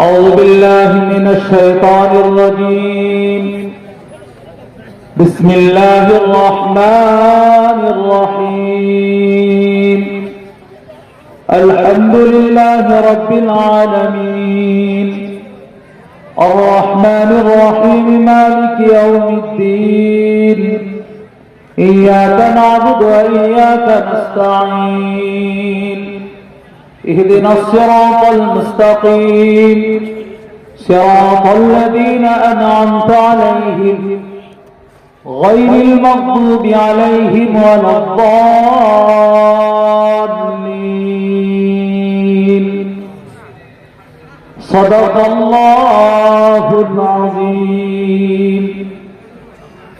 أعوذ بالله من الشيطان الرجيم. بسم الله الرحمن الرحيم. الحمد لله رب العالمين الرحمن الرحيم مالك يوم الدين إياك نعبد وإياك نستعين اهدنا الصراط المستقيم صراط الذين أنعمت عليهم غير المغضوب عليهم ولا الضالين. صدق الله العظيم.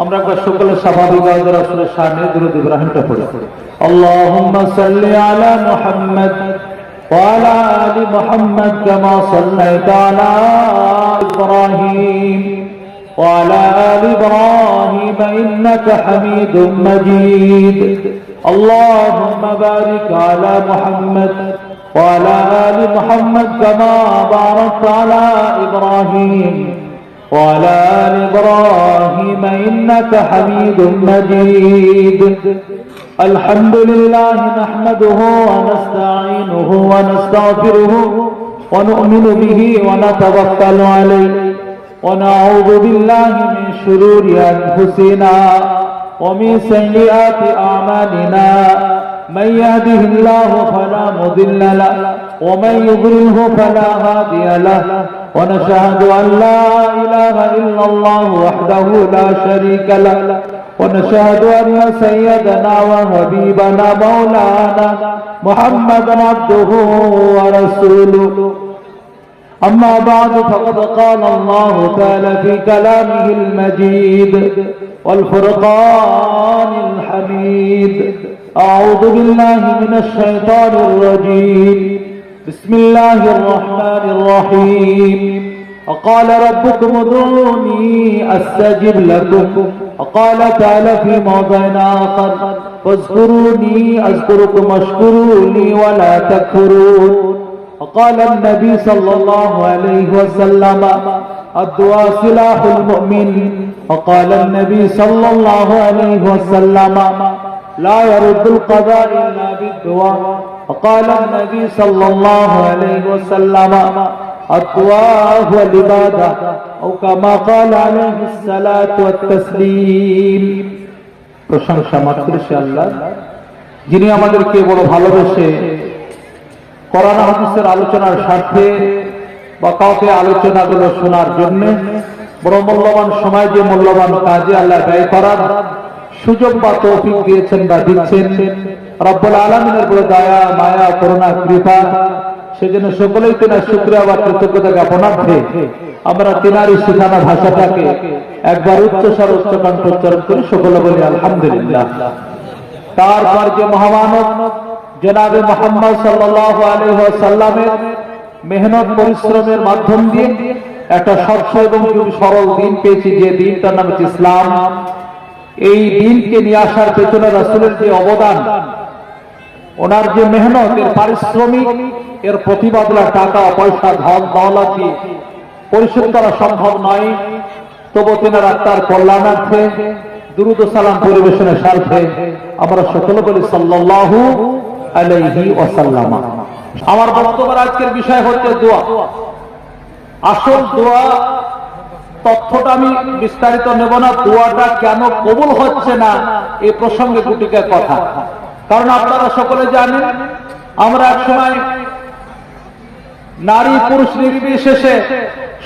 আমরা একবার সকলে স্বাভাবিকভাবে রাসূলের শানে দুরূদ ইব্রাহিমটা পড়ি। আল্লাহুম্মা সাল্লি আলা মুহাম্মাদ ওয়া আলা আলি মুহাম্মাদ কামা সাল্লাইতা আলা ইব্রাহিম ওয়া আলা আলি ইব্রাহিম ইন্নাকা হামিদুম মাজিদ। আল্লাহুম্মা বারিক আলা মুহাম্মাদ ওয়া আলা আলি মুহাম্মাদ কামা বারাকতা আলা ইব্রাহিম وعلى آل إبراهيم إنك حميد مجيد. الحمد لله نحمده ونستعينه ونستغفره ونؤمن به ونتوكل عليه ونعوذ بالله من شرور أنفسنا ومن سيئات أعمالنا. من يهده الله فلا مضل له ومن يضلله فلا هادي له. ونشهد أن لا إله إلا الله وحده لا شريك له ونشهد أن سيدنا وحبيبنا مولانا محمدا عبده ورسوله. أما بعد فقد قال الله تعالى في كلامه المجيد والفرقان الحميد. أعوذ بالله من الشيطان الرجيم. بسم الله الرحمن الرحيم. وقال ربكم ادعوني أستجب لكم. وقال تعالى في موضع آخر فاذكروني أذكركم واشكروا لي ولا تكفرون. وقال النبي صلى الله عليه وسلم الدعاء سلاح المؤمن. وقال النبي صلى الله عليه وسلم لا يرد القضاء إلا بالدعاء. وقال النبي صلى الله عليه وسلم الدعاء هو العبادة أو كما قال عليه الصلاة والتسليم. প্রশংসা মাত্র সে আল্লাহ, যিনি আমাদেরকে বড় ভালোবেসে কোরআন হাদিসের আলোচনার স্বার্থে বা কাউকে আলোচনাগুলো শোনার জন্য বড় মূল্যবান সময় যে মূল্যবান কাজে আল্লাহ ব্যয় করার সুযোগ বা তৌফিক দিয়েছেন বা দিচ্ছেন রব্বুল আলামিনের বড় দয়া মায়া করুণা কৃপা। সেজন্য সকলেই তেনার শুকরিয়া বা কৃতজ্ঞতা জ্ঞাপনার্থে আমরা তেনারই শিখানো ভাষাটাকে একবার উচ্চস্বর উচ্চকণ্ঠ উচ্চারণ করে সকলে বলি আলহামদুলিল্লাহ। তারপর যে মহামানব জনাবে মুহাম্মদ সাল্লাল্লাহু আলাইহি ওয়াসাল্লামের মেহনত পরিশ্রমের মাধ্যম দিয়ে একটা স্বচ্ছ এবং খুব সরল দিন পেয়েছি, যে দিনটার নাম হচ্ছে ইসলাম। এই দিনকে নিয়ে আসার পেছনে রাসূলের যে অবদান, ওনার যে মেহনত, এর পারিশ্রমিক, এর প্রতিবাদলা টাকা পয়সা ধন দৌলত দিয়ে পরিশোধ করা সম্ভব নয়। তবু তেনার আত্মার কল্যাণার্থে দুরূদ ও সালাম পরিবেশনের স্বার্থে আমরা সকলে বলি সাল্লাল্লাহু আলাইহি ওয়াসাল্লাম। আমার বক্তব্যের আজকের বিষয় হচ্ছে দোয়া। আসল দোয়া তথ্যটা আমি বিস্তারিত নেব না। দোয়াটা কেন কবুল হচ্ছে না এই প্রসঙ্গে দুটিকে কথা। কারণ আপনারা সকলে জানেন, আমরা একসময় নারী পুরুষ নির্বিশেষে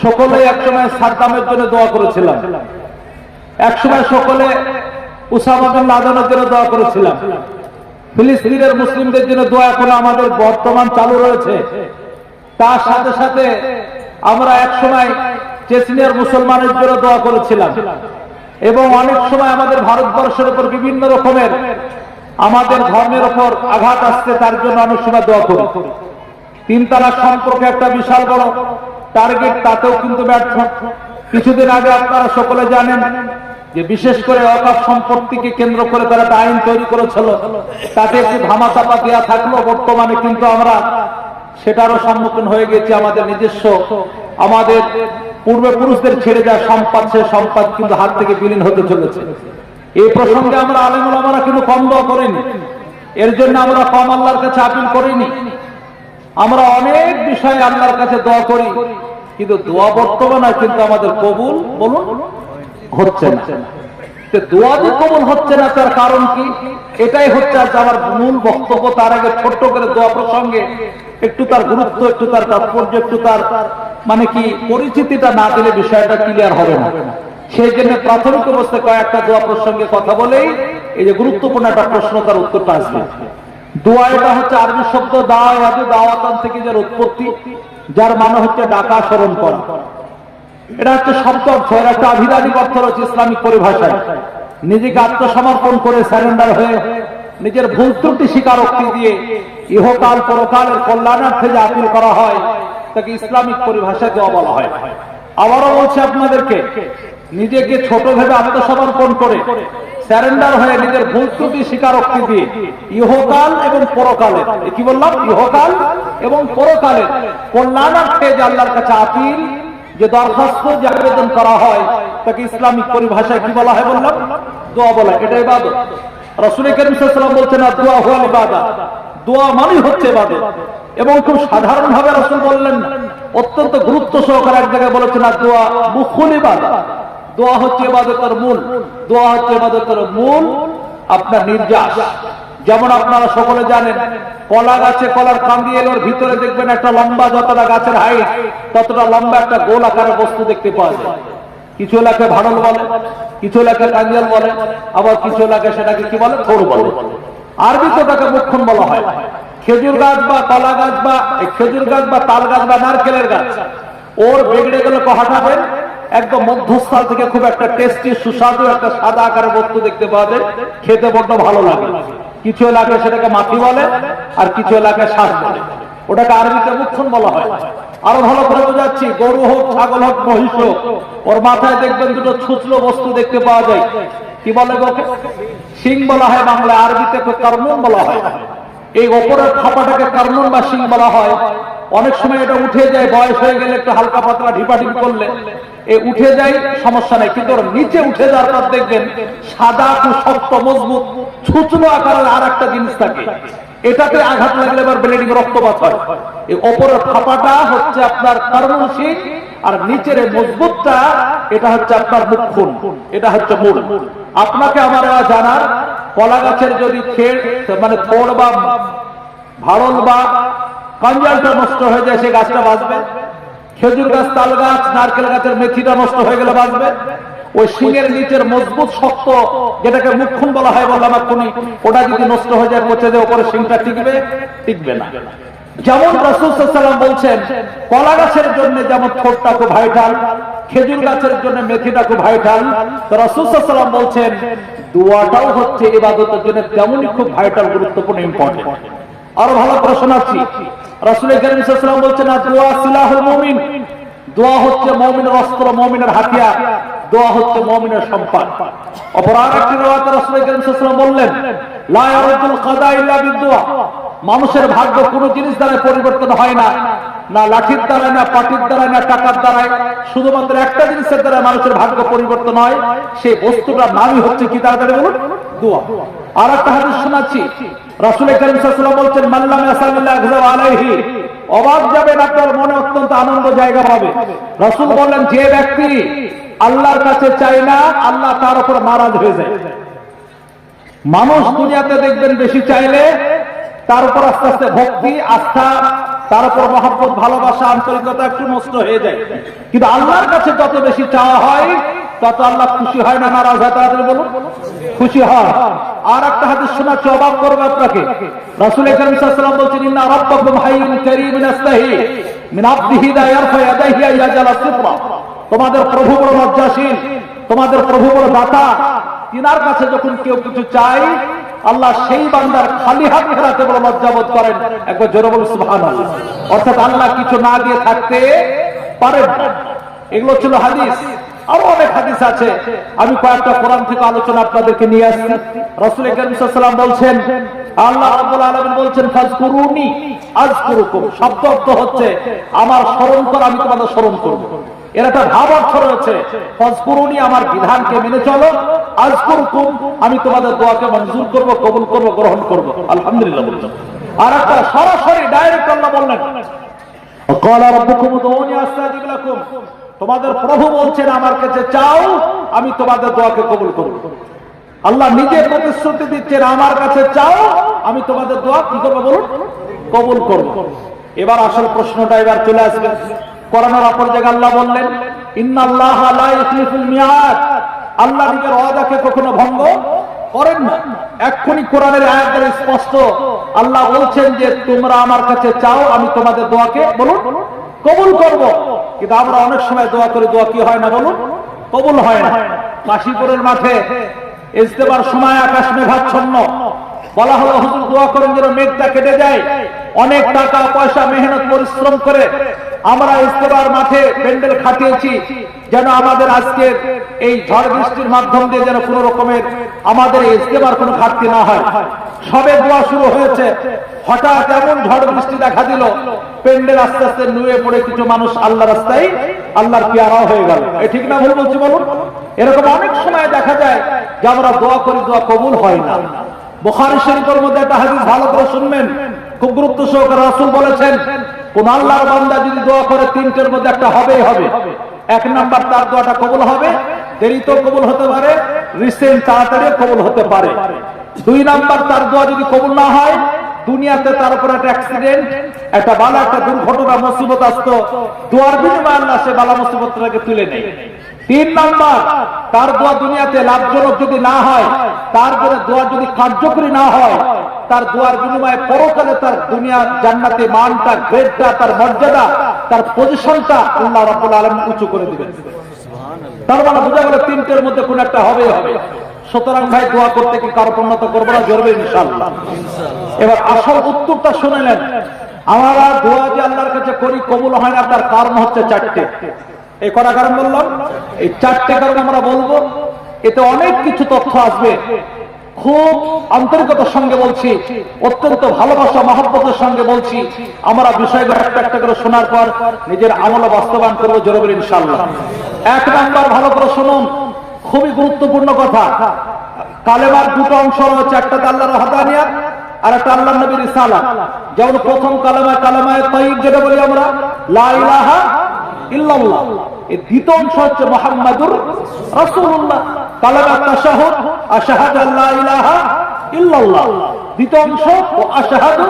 সকলে একসময় সাদ্দামের জন্য দোয়া করেছিলাম, একসময় সকলে উসামা বিন লাদেনের জন্য দোয়া করেছিলাম, ফিলিস্তিনের মুসলিমদের জন্য দোয়া এখন আমাদের বর্তমান চালু রয়েছে। তার সাথে সাথে আমরা একসময় চেচনিয়ার মুসলমানের জন্য দোয়া করেছিলাম এবং অনেক সময় আমাদের ভারতবর্ষের উপর বিভিন্ন রকমের আমাদের ধর্মের উপর আঘাত আসছে, তার জন্য অনেক সময় দোয়া করি। তিন তালাক সম্পর্কে একটা বিশাল বড় টার্গেট, তাতেও কিন্তু ব্যর্থ। কিছুদিন আগে আপনারা সকলে জানেন যে বিশেষ করে ওয়াকফ সম্পত্তিকে কেন্দ্র করে তারা একটা আইন তৈরি করেছিল, তাতে একটি ধামাচাপা দেওয়া থাকলো। বর্তমানে কিন্তু আমরা সেটারও সম্মুখীন হয়ে গেছে। আমাদের নিজস্ব, আমাদের পূর্বপুরুষদের ছেড়ে যাওয়া সম্পদ, সে সম্পদ কিন্তু হাত থেকে বিলীন হতে চলেছে। এই প্রসঙ্গে আমরা আলেম ওলামারা কিন্তু কম দোয়া করিনি, এর জন্য আমরা কম আল্লাহর কাছে আপিল করিনি। আমরা অনেক বিষয়ে আল্লাহর কাছে দোয়া করি, কিন্তু দোয়া বর্তমানে কিন্তু আমাদের কবুল বলুন হচ্ছে না। দোয়া যে কবুল হচ্ছে না তার কারণ কি? এটাই হচ্ছে আজ আমার মূল বক্তব্য। তার আগে ছোট্ট করে দোয়া প্রসঙ্গে একটু তার গুরুত্ব, একটু তার তাৎপর্য, একটু তার মানে কি পরিচিতিটা না দিলে বিষয়টা ক্লিয়ার হবে না। সেই জন্য প্রাথমিক অবস্থায় কয়েকটা দোয়া প্রসঙ্গে কথা বলেই এই যে গুরুত্বপূর্ণ একটা প্রশ্ন, তার উত্তরটা আসবে। দোয়া এটা হচ্ছে আরবি শব্দ দাওয়াতান থেকে যার উৎপত্তি, যার মানে হচ্ছে ডাকা, স্মরণ করা। এটা হচ্ছে শব্দ অর্থ, এর একটা আভিধানিক অর্থ রয়েছে ইসলামিক পরিভাষায়। নিজেকে আত্মসমর্পণ করে, স্যারেন্ডার হয়ে, নিজের ভুল ত্রুটি স্বীকারোক্তি দিয়ে ইহকাল পরকালের কল্যাণার্থে যে আপিল করা হয় তাকে ইসলামিক পরিভাষায় দোয়া বলা হয়। আবারও বলছি আপনাদেরকে, নিজেকে ছোট ভেবে আত্মসমর্পণ করে, স্যারেন্ডার হয়ে, নিজের ভুল ত্রুটি স্বীকারোক্তি দিয়ে ইহকাল এবং পরকালের, কি বললাম, ইহকাল এবং পরকালের কল্যাণার্থে যে আল্লাহর কাছে আপিল, যে দরখাস্ত, যে আবেদন করা হয় তাকে ইসলামিক পরিভাষায় কি বলা হয় বললাম? দোয়া বলা। এটা ইবাদত। রাসূল কারীম সাল্লাল্লাহু আলাইহি ওয়াসাল্লাম বলছেন দোয়া হুয়াল ইবাদত, দোয়া মানে হচ্ছে ইবাদত। এবং খুব সাধারণ ভাবে রাসূল বললেন, অত্যন্ত গুরুত্ব সহকারে এক জায়গায় বলেছেন দোয়া মুখুল ইবাদত, দোয়া হচ্ছে ইবাদতের মূল, দোয়া হচ্ছে ইবাদতের মূল আপনার নির্যাস। যেমন আপনারা সকলে জানেন, কলা গাছে কলার কান্দি এলোর ভিতরে দেখবেন একটা লম্বা, যতটা গাছের হাইট ততটা লম্বা একটা গোল আকারের বস্তু দেখতে পাওয়া যায়। কিছু এলাকায় ভাড়ল বলে, কিছু এলাকায় কাঞ্জিয়াল বলে, আবার কিছু এলাকায় সেটাকে কি বলে, থোড় বলে। আরবিতে তাকে মুখ্যন বলা হয়। খেজুর গাছ বা কলা গাছ বা খেজুর গাছ বা তাল গাছ বা নারকেলের গাছ, ওর বেগড়ে গেলে হঠাৎ একদম মধ্যস্থল থেকে খুব একটা টেস্টি, সুস্বাদু একটা সাদা আকারের বস্তু দেখতে পাওয়া যায়, খেতে বড্ড ভালো লাগে। কিছু এলাকায় সেটাকে মাটি বলে, আর কিছু এলাকায় শ্বাস বলে। ওটাকে আরবিতে মুখ্যন বলা হয়। আরো ভালো করে বোঝাচ্ছি, গরু হোক, ছাগল হোক, মহিষ হোক, ওর মাথায় দেখবেন দুটো ছুচলো বস্তু দেখতে পাওয়া যায়। কি বলে ওকে? শিং বলা হয় বাংলা, আরবিতে কারনুন বলা হয়। এই ওপরের ফাঁপাটাকে কারনুন বা শিং বলা হয়। অনেক সময় এটা উঠে যায়, বয়স হয়ে গেলে একটু হালকা পাতলা ঢিপাঢিপি করলে এ উঠে যায়, সমস্যা নেই। কিন্তু ওর নিচে উঠে যাওয়ার পর দেখবেন সাদা, খুব শক্ত, মজবুত, ছুচলো আকারের আর একটা জিনিস থাকে। এটাতে আঘাত লাগলে এবার ব্লিডিং, রক্তপাত হয়। এই ওপরের ফাঁপাটা হচ্ছে আপনার কারনুন শিং, আর নিচের মজবুতটা এটা হচ্ছে আপনার মুখ্যন, এটা হচ্ছে মূল। আপনাকে আমার জানার, কলা গাছের যদি মানে থোড় বা ভাড়ল বা কাঞ্জালটা নষ্ট হয়ে যায়, সে গাছটা বাঁচবে। খেজুর গাছ, তাল গাছ, নারকেল গাছের মেথিটা নষ্ট হয়ে গেলে বাঁচবে। ওই শিঙের নিচের মজবুত শক্ত, যেটাকে মুখ্যন বলা হয় বললাম এক্ষুনি, ওটা যদি নষ্ট হয়ে যায়, পচে যায়, ওপরে শিংটা টিকবে? টিকবে না। যেমন রাসূল সাল্লাল্লাহু আলাইহি ওয়াসাল্লাম বলছেন, কলা গাছের জন্য যেমন ঠোঁটটা খুব ভাইটাল, খেজুর গাছের জন্য মেথিটা খুব ভাইটাল, তো রাসূল সাল্লাল্লাহু আলাইহি ওয়াসাল্লাম বলছেন দোয়াটাও হচ্ছে ইবাদতের জন্য তেমনই খুব ভাইটাল, গুরুত্বপূর্ণ, ইম্পর্টেন্ট। আরো ভালো প্রশ্ন আছে, রাসূল কারীম সাল্লাল্লাহু আলাইহি ওয়াসাল্লাম বলছেন দোয়া সিলাহুল মুমিন, দোয়া হচ্ছে মুমিনের অস্ত্র, মুমিনের হাতিয়ার, দোয়া হচ্ছে মুমিনের সম্পদ। অপর আরেকটি riwayate রাসূল কারীম সাল্লাল্লাহু আলাইহি ওয়াসাল্লাম বললেন লা ইয়ারুদুল কাদা ইল্লা বিদুয়া, মানুষের ভাগ্য কোনো জিনিস দ্বারা পরিবর্তন হয় না, না লাঠির দ্বারা, না পাটির দ্বারা, না টাকার দ্বারা। শুধুমাত্র একটা জিনিসের দ্বারা মানুষের ভাগ্য পরিবর্তন হয়, সেই বস্তুটার নামই হচ্ছে কি? তাড়াতাড়ি বলুন, দোয়া। আর একটা হাদিস শোনাচ্ছি, রাসূল কারীম সাল্লাল্লাহু আলাইহি ওয়াসাল্লাম বলছেন মান লাম ইয়াসাল্লিল্লাহ আযজা আলাইহি, অবাক যাবেন, আপনার মনে অত্যন্ত আনন্দ জায়গা পাবে। রাসূল বললেন যে ব্যক্তি আল্লাহর কাছে চায় না, আল্লাহ তার উপর নারাজ হয়ে যায়। মানুষ দুনিয়াতে দেখবেন বেশি চাইলে তার উপর আস্তে আস্তে ভক্তি, আস্থা, তার উপর মহব্বত, ভালোবাসা, আন্তরিকতা একটু নষ্ট হয়ে যায়। কিন্তু আল্লাহর কাছে যত বেশি চাওয়া হয় তত আল্লাহ খুশি হয় না নারাজ হয়? তাড়াতাড়ি বলুন, খুশি হয়। আর একটা হাদিস শোনাচ্ছি, অবাক করবে আপনাকে। রাসূল কারীম সাল্লাল্লাহু আলাইহি ওয়াসাল্লাম বলছেন ইন্না রাব্বাকুম হাইয়ুন কারীমুন ইস্তাহি মিন আবদিহি লা ইয়ারফা ইয়াদাইহি ইয়াজালা সিফরা, তোমাদের প্রভু বড় লজ্জাশীল, তোমাদের প্রভু বড় দাতা। তিনার কাছে যখন কেউ কিছু চায়, আল্লাহ সেই বান্দার খালি হাত ফেরাতে বড় লজ্জাবোধ করেন। একবার জোরে বলুন সুবহানাল্লাহ। অর্থাৎ আল্লাহ কিছু না দিয়ে থাকতে পারেন না। এগুলো ছিল হাদিস। আরো অনেক হাদিস আছে। আমি কয়েকটা কোরআন থেকে আলোচনা আপনাদেরকে নিয়ে আসছি। রাসূল কারীম সাল্লাল্লাহু আলাইহি ওয়াসাল্লাম বলছেন, আল্লাহ রাব্বুল আলামিন বলছেন ফাজকুরুনি আযকুরুকুম। শব্দ অর্থ হচ্ছে আমার স্মরণ কর, আমি তোমাদের স্মরণ করব। এর একটা ভাব অর্থ রয়েছে, ফাজকুরুনি আমার বিধানকে মেনে চলো, আযকুরুকুম আমি তোমাদের দোয়াকে মঞ্জুর করব, কবুল করব, গ্রহণ করব। আলহামদুলিল্লাহ বললাম। আর একটা সরাসরি ডাইরেক্ট আল্লাহ বললেন, ক্বালা রাব্বুকুম উদউনি আস্তাজিব লাকুম। তোমাদের প্রভু বলছেন আমার কাছে চাও, আমি তোমাদের দোয়াকে কবুল করব। আল্লাহ নিজে প্রতিশ্রুতি দিচ্ছেন আমার কাছে চাও, আমি তোমাদের দোয়া কি করব বলুন, কবুল করব। এবার আসল প্রশ্নটা এবার চলে আসবে। কোরআনের অপর জায়গায় আল্লাহ বললেন, ইন্নাল্লাহা লা ইখলিফুল মিয়াদ। আল্লাহ নিজের ওয়াদাকে কখনো ভঙ্গ করেন না। এক্ষুনি কোরআনের আয়াতের স্পষ্ট আল্লাহ বলছেন যে তোমরা আমার কাছে চাও, আমি তোমাদের দোয়াকে বলুন কবুল করব। কিন্তু আমরা অনেক সময় দোয়া করে, দোয়া কি হয় না বলুন, কবুল হয় না। কাশীপুরের মাঠে ইজতেমার সময় আকাশ মেঘাচ্ছন্ন, বলা হলো হুজুর দোয়া করেন যেন মেঘটা কেটে যায়। অনেক টাকা পয়সা মেহনত পরিশ্রম করে আমরা ইজতেমার মাঠে প্যান্ডেল খাটিয়েছি, যেন আমাদের আজকে এই ঝড় বৃষ্টির মাধ্যম দিয়ে যেন কোনো রকমের আমাদের ইজতেমার কোনো ঘাটতি না হয়। সবে দোয়া শুরু হয়েছে, হঠাৎ এমন ঝড় বৃষ্টি দেখা দিল, প্যান্ডেল আস্তে আস্তে নুয়ে পড়ে কিছু মানুষ আল্লাহ রাস্তায় আল্লাহর পিয়ারাও হয়ে গেল। এ ঠিক না ভুল বলছি বলুন? এরকম অনেক সময় দেখা যায় যে আমরা দোয়া করি, দোয়া কবুল হয় না। বুখারী শরীফের মধ্যে একটা হাদিস ভালো করে শুনবেন, খুব গুরুত্ব সহকারে রাসূল বলেছেন, কোন আল্লাহর বান্দা যদি দোয়া করে তিনটের মধ্যে একটা হবেই হবে। এক নাম্বার, তার দোয়াটা কবুল হবে, দেরিতেও কবুল হতে পারে, রিসেন্ট তাড়াতাড়ি কবুল হতে পারে। দুই নাম্বার, তার দোয়া যদি কবুল না হয়, দুনিয়াতে তার উপর একটা অ্যাক্সিডেন্ট, একটা বালা, একটা দুর্ঘটনা, মুসিবত আসতো, দোয়ার বিনিময়ে আল্লাহ সে বালা মুসিবতটাকে তুলে নেয়। তিন নাম্বার, তার দোয়া দুনিয়াতে লাভজনক যদি না হয়, তার দোয়া যদি কার্যকরী না হয়, তার দোয়ার বিনিময়ে পরকালে তার দুনিয়া জান্নাতে মানটা, গ্রেডটা, তার মর্যাদা, তার পজিশনটা আল্লাহ রাব্বুল আলামিন উঁচু করে দিবেন। তার মানে বোঝা গেল তিনটের মধ্যে কোন একটা হবে হবে। সুতরাং ভাই দোয়া করতে কি কারো পণ্যতা করবো না, জরবে ইনশাআল্লাহ। এবার আসল উত্তরটা শুনে নেন। আমরা দোয়া যে আল্লাহর কাছে করি কবুল হয় না, তার কারণ হচ্ছে চারটে। এই কটা কারণ বললাম, এই চারটে কারণ আমরা বলবো। এতে অনেক কিছু তথ্য আসবে। খুব আন্তরিকতার সঙ্গে বলছি, অত্যন্ত ভালোবাসা মহব্বতের সঙ্গে বলছি। আমরা বিষয়গুলো একটা একটা করে শোনার পর নিজের আমল বাস্তবায়ন করবো, জরুরি ইনশাআল্লাহ। এক নাম্বার, ভালো করে শুনুন, খুবই গুরুত্বপূর্ণ কথা। কালেমার দুটো অংশ রয়েছে, একটা আল্লাহর ওয়াহদানিয়াত আর একটা আল্লাহর নবীর রিসালাত। যেমন প্রথম কালেমা, কালেমায়ে তাইয়্যিব যেটা বলি আমরা, লা ইলাহা ইল্লাল্লাহ। এর দ্বিতীয় অংশ হচ্ছে মুহাম্মাদুর রাসূলুল্লাহ। কালেমা তাশাহুদ, আশহাদু আল্লা ইলাহা ইল্লাল্লাহ। দ্বিতীয় অংশ ও আশহাদু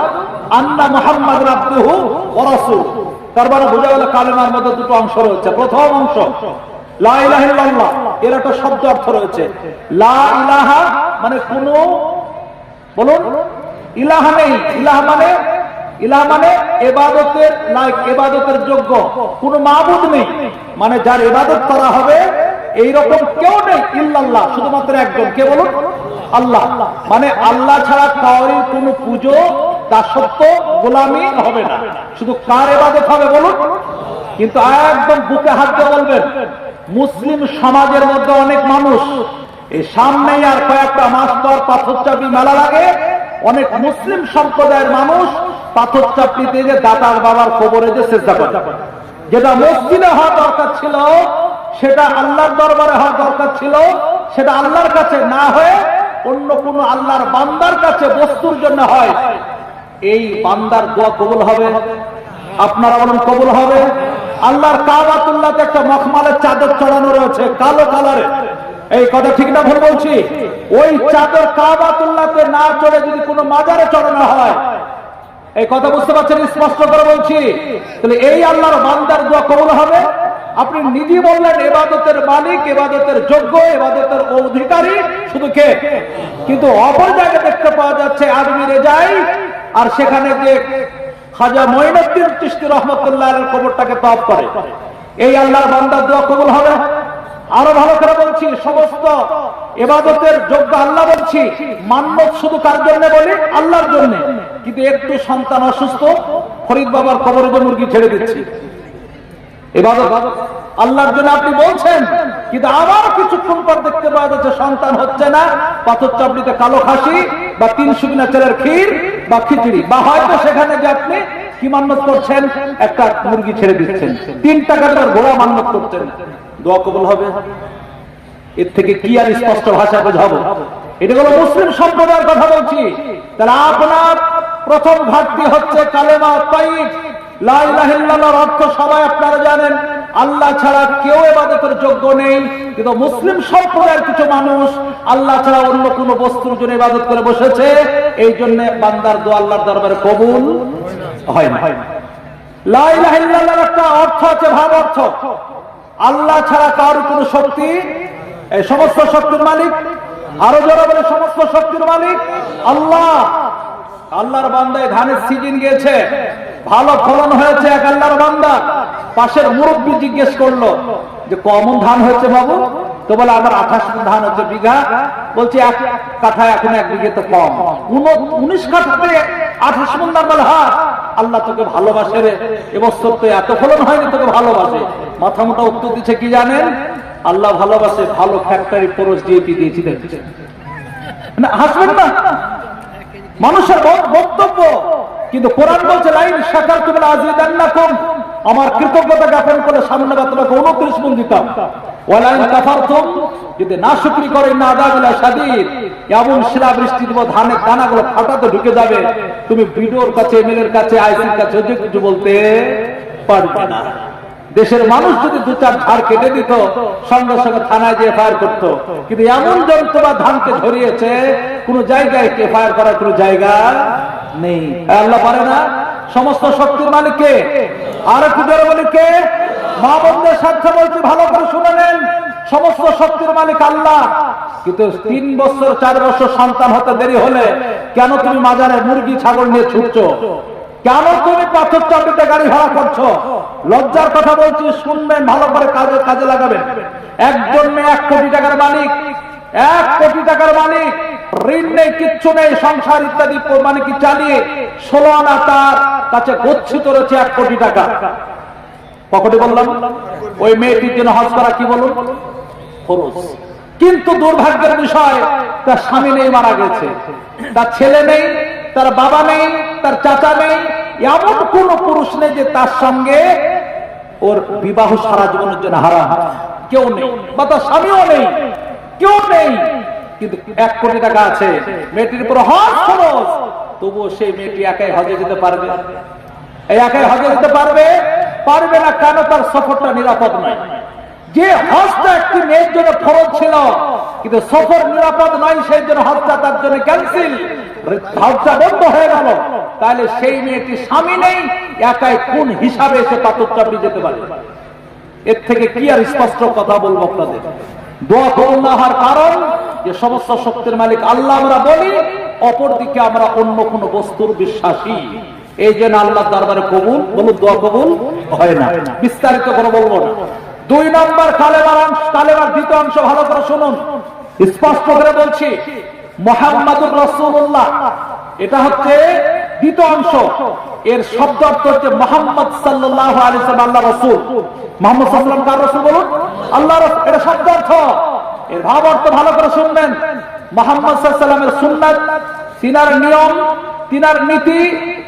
আন্না মুহাম্মাদুর আবদুহু ওয়া রাসূলুহু। তার মানে বোঝা গেল কালেমার মধ্যে দুটো অংশ রয়েছে। প্রথম অংশ লা ইলাহা ইল্লাল্লাহ, এর একটা শব্দ অর্থ রয়েছে। লা ইলাহা মানে কোন, বলুন, ইলাহা নেই। ইলাহা মানে ইবাদতের লায়ক, ইবাদতের যোগ্য কোন মাবুদ নেই, মানে যার ইবাদত করা হবে এইরকম কেউ নেই। ইল্লাল্লাহ, শুধুমাত্র একজন, কে বলুন? আল্লাহ। মানে আল্লাহ ছাড়া কারোর কোন পুজো, দাসত্ব, গোলামি হবে না। শুধু কার ইবাদত হবে বলুন? কিন্তু একদম বুকে হাত দিয়ে বলবেন, মুসলিম সমাজের মধ্যে অনেক মানুষ, এই সামনেই আর কয়েকটা মাস পর পাথর চাপি মেলা লাগে, অনেক মুসলিম সম্প্রদায়ের মানুষ পাথর চাপড়িতে যে দাতার বাবার কবরে যে সিজদা করে। যেটা মসজিদে হওয়া দরকার ছিল, সেটা আল্লাহর দরবারে হওয়া দরকার ছিল, সেটা আল্লাহর কাছে না হয়ে অন্য কোন আল্লাহর বান্দার কাছে বস্তুর জন্য হয়। এই বান্দার দোয়া কবুল হবে? আপনারা বলেন কবুল হবে? আল্লাহর কাবাতুল্লাহতে একটা মখমলের চাদর চড়ানো রয়েছে, কালো কালারে। এই কথা ঠিক না ভুল বলছি? ওই চাদর কাবাতুল্লাহতে না চড়ে যদি কোনো মাজারে চড়ানো হয়, এই কথা বুঝতে পারছেন? স্পষ্ট করে বলছি। তাহলে এই আল্লাহর বান্দার দোয়া কবুল হবে? আপনি নিজে বললেন ইবাদতের মালিক, ইবাদতের যোগ্য, ইবাদতের অধিকারী শুধু কে? কিন্তু অপর জায়গায় দেখতে পাওয়া যাচ্ছে আজমিরে যাই, আর সেখানে যে খাজা মঈনুদ্দিন চিশতি রহমাতুল্লাহ আলাইহির কবরটাকে তওয়াফ করে। এই আল্লাহর বান্দার দোয়া কবুল হবে? আরো ভালো করে বলছি, সমস্ত ইবাদতের যোগ্য আল্লাহ বলছি, মান্নত শুধু কার জন্য বলি? আল্লাহর জন্য। কিন্তু একটু সন্তান অসুস্থ, ফরিদ বাবার কবরে যে মুরগি ছেড়ে দিচ্ছি, ইবাদত আল্লাহর জন্য আপনি বলছেন, কিন্তু আবার কিছুক্ষণ পর দেখতে পাওয়া যাচ্ছে সন্তান হচ্ছে না, পাথর চাপড়িতে কালো খাসি বা 300 কিনা চালের ক্ষীর বা খিচুড়ি, বা হয়তো সেখানে যে আপনি কি মান্যত করছেন, একটা মুরগি ছেড়ে দিচ্ছেন, 3 টাকার ঘোড়া মান্যত করছেন, দোয়া কবুল হবে? এর থেকে কি আর স্পষ্ট ভাষা বোঝাবো? এটা হলো মুসলিম সম্প্রদায়ের কথা বলছি। তাহলে আপনার প্রথম ঘাটতি হচ্ছে কালেমা তাইয়িব, লা ইলাহা ইল্লাল্লাহর অর্থ সবাই আপনারা জানেন, আল্লাহ ছাড়া কেউ ইবাদতের যোগ্য নেই। কিন্তু মুসলিম সম্প্রদায়ের কিছু মানুষ আল্লাহ ছাড়া অন্য কোন বস্তুর জন্য ইবাদত করে বসেছে, এই জন্য বান্দার দোয়া আল্লাহর দরবারে কবুল হয় না। লা ইলাহা ইল্লাল্লাহর একটা অর্থ আছে, ভাব অর্থ, আল্লাহ ছাড়া কার কোনো শক্তি, এই সমস্ত শক্তির মালিক, আরো যারা বলে সমস্ত শক্তির মালিক আল্লাহ। আল্লাহর বান্দায় ধানের সিজন গিয়েছে, ভালো ফলন হয়েছে, এক আল্লাহর বান্দা পাশের মুরব্বী জিজ্ঞেস করলো যে কমন ধান হয়েছে বাবু? তো বলে আমার 28 ধান হচ্ছে বিঘা। বলছে এক কাঠা এখন 1 বিঘে তো কম, 19 কাঠাতে 28 মণ ধান। বলে হ্যাঁ, আল্লাহ তোকে ভালোবাসে রে, এবছর তো এত ফলন হয়নি, তোকে ভালোবাসে। মাথা মোটা উত্তর দিচ্ছে কি জানেন? আল্লাহ ভালোবাসে, ভালো ফ্যাক্টরি পরশ ডিএপি দিয়েছি। না হাসবেন না, মানুষের বক্তব্য। কিন্তু কোরআন বলছে লাইন শাকারতুম লাযিদান্নাকুম, আমার কৃতজ্ঞতা জ্ঞাপন করে সামনে বা তোমাকে 29 গুণ দিতাম। ওয়ালাইন কাফারতুম, যদি নাশুকরি করে না আযাবুল শাদীদ, এমন শিলা বৃষ্টি দেব ধানের দানাগুলো ফাটাতে ঢুকে যাবে, তুমি ভিডিওর কাছে, এমএলএর কাছে, আইসির কাছে কিছু বলতে পারবে না। দেশের মানুষ যদি 2-4 ঝাড় কেটে দিত, সঙ্গে সঙ্গে থানায় যে এফআইআর করতো। কিন্তু এমন যন্ত্রণা ধানকে ঝরিয়েছে, কোন জায়গায় এফআইআর করার কোন জায়গা নেই। আল্লাহ পারে না? সমস্ত শক্তির মালিক কে? আর একটু জোরে বলি কে? মা বোনদের সাথে বলছি, ভালো করে শুনে নেন, সমস্ত শক্তির মালিক আল্লাহ। কিন্তু 3 বছর 4 বছর সন্তান হতে দেরি হলে কেন তুমি মাজারে মুরগি ছাগল নিয়ে ছুটছো? কেন তুমি পাথর চাপড়িতে গাড়ি ভাড়া করছো? লজ্জার কথা বলছি, শুনবেন, ভালো করে কাজে লাগাবেন। একজন মেয়ে 1 কোটি টাকার মালিক, 1 কোটি টাকার মালিক, ঋণ নেই, কিচ্ছু নেই, সংসার ইত্যাদি মানে কি চালিয়ে 16 আনা তার কাছে গচ্ছিত রয়েছে 1 কোটি টাকা। কখনই বললাম ওই মেয়েটির জন্য হজ করা কি বলুন ফরজ। কিন্তু দুর্ভাগ্যের বিষয়, তার স্বামী নেই, মারা গেছে, তার ছেলে নেই, তার বাবা নেই, তার চাচা নেই, এমন কোন পুরুষ নেই যে তার সঙ্গে ওর বিবাহ সারা জীবনের জন্য হারাম, কেউ নেই, বা তার স্বামীও নেই, কেউ নেই। কিন্তু 1 কোটি টাকা আছে, মেয়েটির উপর হজ ফরজ, তবুও সেই মেয়েটি একাই হজে যেতে পারবে? এই একাই হজে যেতে পারবে? পারবে না। কেন? তার সফরটা নিরাপদ নয়। যে হজটা একটি মেয়ের জন্য ফরজ ছিল, কিন্তু সফর নিরাপদ নয়, সেই জন্য হজটা তার জন্য ক্যান্সেল, হজটা বন্ধ হয়ে গেল। তাহলে সেই মেয়েটি স্বামী নেই, একাই কোন হিসাবে এসে পাথর চাপড়ি যেতে পারে? এর থেকে কি আর স্পষ্ট কথা বলবো আপনাদের? দোয়া কবুল না হওয়ার কারণ, যে সমস্ত শক্তির মালিক আল্লাহ আমরা বলি, অপরদিকে আমরা অন্য কোন বস্তুর বিশ্বাসী, এই জন্য আল্লাহ দরবারে কবুল বলুন দোয়া কবুল হয় না। বিস্তারিত করে বলবো না। 2 নম্বর কালেমার অংশ, কালেমার দ্বিতীয় অংশ ভালো করে শুনুন, স্পষ্ট করে বলছি, মুহাম্মাদুর রাসূলুল্লাহ, এটা হচ্ছে দ্বিতীয় অংশ। এর শব্দ অর্থ হচ্ছে মুহাম্মদ সাল্লাল্লাহু আলাইহি ওয়াসাল্লাম, আল্লাহ রাসূল। মুহাম্মদ সাল্লাল্লাহু আলাইহি ওয়াসাল্লাম কার রাসূল বলুন? আল্লাহ রাসূল। এটা শব্দ অর্থ। এর ভাব অর্থ ভালো করে শুনবেন। মুহাম্মদ সাল্লাল্লাহু আলাইহি ওয়াসাল্লামের সুন্নাত, তিনার নিয়ম, তিনার নীতি,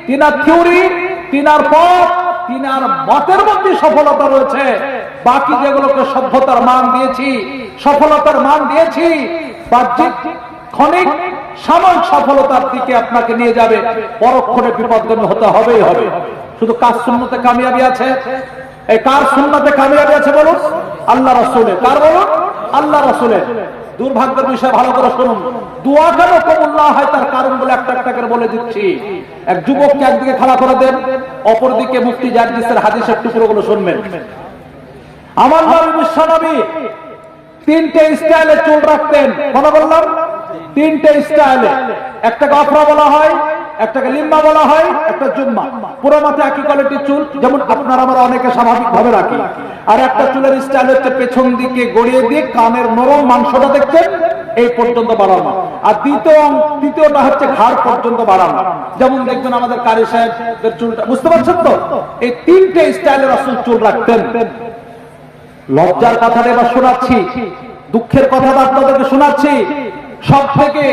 তিনার থিওরি, তিনার পথ, তিনার মতের মধ্যে সফলতা রয়েছে। বাকি যেগুলোকে সভ্যতার মান দিয়েছি, সফলতার মান দিয়েছি, বাহ্যিক ক্ষণিক সাময়িক সফলতার দিকে আপনাকে নিয়ে যাবে, পরক্ষণে বিপদগামী হতে হবেই হবে। শুধু কার সুন্নতে কামিয়াবি আছে? এই কার সুন্নতে কামিয়াবি আছে বলুন? আল্লাহ রাসূলের। কার বলুন? আল্লাহ রাসূলের। দুর্ভাগ্যের বিষয় ভালো করে শুনুন, দোয়া কেন কবুল না হয় তার কারণগুলো একটা একটা করে বলে দিচ্ছি। এক যুবককে একদিকে খাড়া করে দেন, অপরদিকে মুফতি জার্জিসের হাদিসের টুকরোগুলো শুনবেন। আমার নবী বিশ্বনবী 3টে স্টাইলে চুল রাখতেন। কথা বললাম 3টে স্টাইলে। একটাকে আফরা বলা হয়, একটাকে লিম্বা বলা হয়, একটা জুম্মা। পুরো মাথা একই কোয়ালিটির চুল, যেমন আপনারা আমরা অনেকে স্বাভাবিক ভাবে রাখি। আর একটা চুলের স্টাইল হচ্ছে পেছন দিকে গড়িয়ে দিয়ে কানের নরম মাংসটা দেখছেন, এই পর্যন্ত বাড়ানো, আর দ্বিতীয়টা হচ্ছে ঘাড় পর্যন্ত বাড়ানো। যেমন দেখবেন আমাদের কারি সাহেবদের চুলটা, বুঝতে পারছেন তো, এই তিনটে স্টাইলে রাসূল চুল রাখতেন। লজ্জার কথাটা এবার শোনাচ্ছি, দুঃখের কথা আপনাদেরকে শোনাচ্ছি, সব থেকে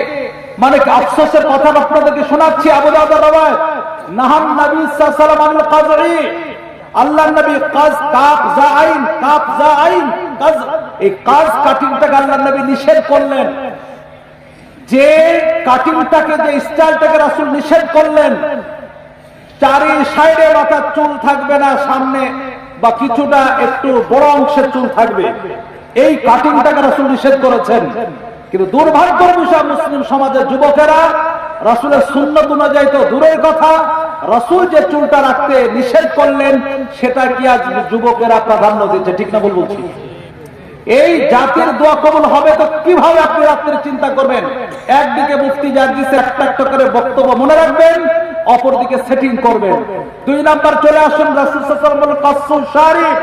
মানে আফসোসের কথা আপনাদেরকে শোনাচ্ছি। আবু দাউদ রাওয়ায়াত, নাহান নবী সাল্লাল্লাহু আলাইহি ওয়াসাল্লাম কাজঈ, আল্লাহর নবী কাজ, কাফ জা আইন, কাফ জা আইন কাজ, এই কাজ কাটিংটাকে আল্লাহর নবী নিষেধ করলেন। যে কাটিংটাকে, যে স্টাইলটাকে রাসূল নিষেধ করলেন, চারি সাইডে মাথার চুল থাকবে না, সামনে বা কিছুটা একটু বড় অংশের চুল থাকবে, এই কাটিংটাকে রাসূল নিষেধ করেছেন। কিন্তু দুর্ভাগ্যের বিষয়, মুসলিম সমাজের যুবকেরা রাসূলের সুন্নাত অনুযায়ী তো দূরের কথা, রাসূল যে চুলটা রাখতে নিষেধ করলেন সেটা কি আজ যুবকেরা প্রাধান্য দিচ্ছে, ঠিক না ভুল বলছি? এই জাতির দোয়া কবুল হবে তো কিভাবে আপনি রাত্রে চিন্তা করবেন। একদিকে মুফতি জার্জিসের একটা একটা করে বক্তব্য মনে রাখবেন, অপরদিকে সেটিং করবেন। 2 নাম্বার চলে আসুন, রাসূল সাল্লাল্লাহু আলাইহি ওয়াসাল্লাম বলেন কাসসুল শারিব,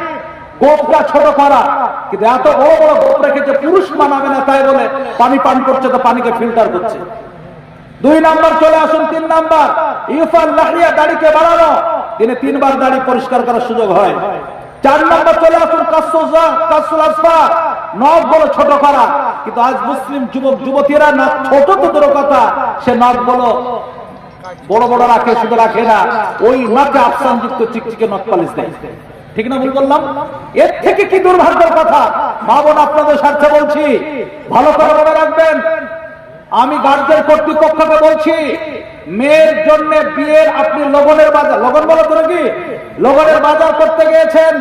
গোঁফটা ছোট করা। কিন্তু এত বড় বড় গোঁফ রেখেছে, পুরুষ মানাবে না তাই বলে পানি পান করছে, তো পানিকে ফিল্টার করছে। 2 নাম্বার চলে আসুন, 3 নাম্বার ইউফাল লাহিয়া, দাড়িকে বাড়ানো, দিনে 3 বার দাড়ি পরিষ্কার করার সুযোগ হয়। 4 নাম্বার চলে আসুন কাসসুল আসফার, নখগুলো ছোট করা। কিন্তু আজ মুসলিম যুবক যুবতীরা না ছোট তো দূর কথা, সে নখগুলো বড় বড় রাখে, শুধু রাখে না, ওই নাকে আফসান যুক্ত চিকচিকে নখ পালিশ দেয়। ঠিক না ভুল বললাম? এর থেকে কি দুর্ভাগ্যের কথা। মা বোন, আপনাদের স্বার্থে বলছি, ভালো করে মনে রাখবেন। আমি গার্জেন কর্তৃপক্ষকে বলছি, মেয়ের জন্য বিয়ের আপনি লগনের বাজার, লগন বলো তো নাকি, লগনের বাজার করতে গিয়েছেন,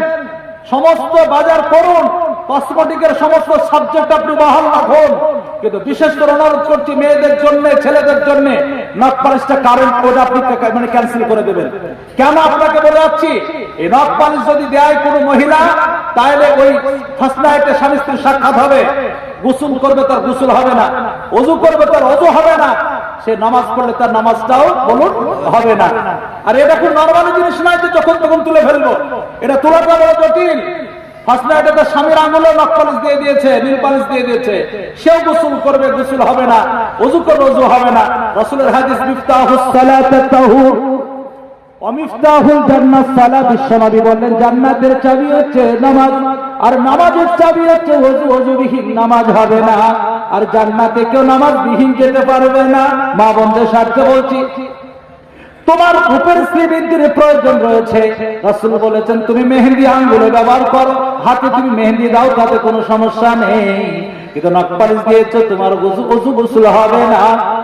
সমস্ত বাজার করুন, কসমেটিকের সমস্ত সাবজেক্ট আপনি বহাল রাখুন। কিন্তু বিশেষ করে অনুরোধ করছি, মেয়েদের জন্য, ছেলেদের জন্য নখ পালিশটা কারেন্ট কোড আপনি মানে ক্যান্সেল করে দেবেন। কেন আপনাকে বলে যাচ্ছি, এই নখ পালিশ যদি দেয় কোনো মহিলা, তাহলে ওই ফার্স্ট নাইটে স্বামী স্ত্রীর সাক্ষাৎ হবে, গোসল করবে তার গোসল হবে না, ওযু করবে তার ওযু হবে না, সে নামাজ পড়লে তার নামাজটাও বলুন হবে না। আর এটা খুব নরমালি জিনিস নয় যে যখন তখন তুলে ফেলবো, এটা তোলাটা বড় জটিল। ফার্স্ট নাইটে তার স্বামীর আঙুলে নখ পালিশ দিয়ে দিয়েছে, নীল পালিশ দিয়ে দিয়েছে, সেও গোসল করবে, গোসল হবে না, ওযু করবে, ওযু হবে না। রাসূলের হাদিস, মিফতাহুস সালাতাত তাহুর ওয়া মিফতাহুল জান্নাত সালাত, বিশ্বনবী বললেন জান্নাতের চাবি হচ্ছে নামাজ, আর নামাজের চাবি হচ্ছে ওযু, ওযুবিহীন নামাজ হবে না, আর জান্নাতে কেউ নামাজ বিহীন যেতে পারবে না। মা বোনদের স্বার্থে বলছি, তোমার রূপের শ্রীবৃদ্ধির প্রয়োজন রয়েছে। রাসূল বলেছেন তুমি মেহেন্দি আঙ্গুলে ব্যবহার করো, হাতে তুমি মেহেন্দি দাও, তাতে কোনো সমস্যা নেই। কিন্তু নখ পালিশ দিয়েছো, তোমার ওযু গোসল হবে না।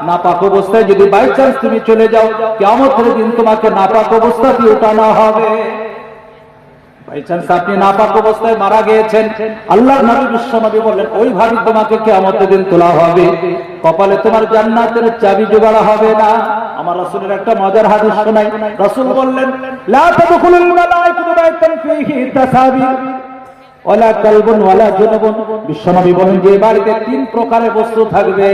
নাপাক অবস্থায় যদি বাই চান্স তুমি চলে যাও, কিয়ামতের দিন তোমাকে নাপাক অবস্থাতেই উঠানো হবে। বাই চান্স আপনি নাপাক অবস্থায় মারা গিয়েছেন, আল্লাহর নবী বিশ্বনবী বললেন ওইভাবে তোমাকে কিয়ামতের দিন তোলা হবে, কপালে তোমার জান্নাতের চাবি জোগাড় হবে না। আমার রাসূলের একটা মজার হাদিস শোনাই। রাসূল বললেন লা তাদখুলুল মালাইকাতু বাইতান ফীহি তাসাবির ওয়ালা কালবুন ওয়ালা জুনুবুন। বিশ্বনবী বলেন যে বাড়িতে 3 প্রকারের বস্তু থাকবে,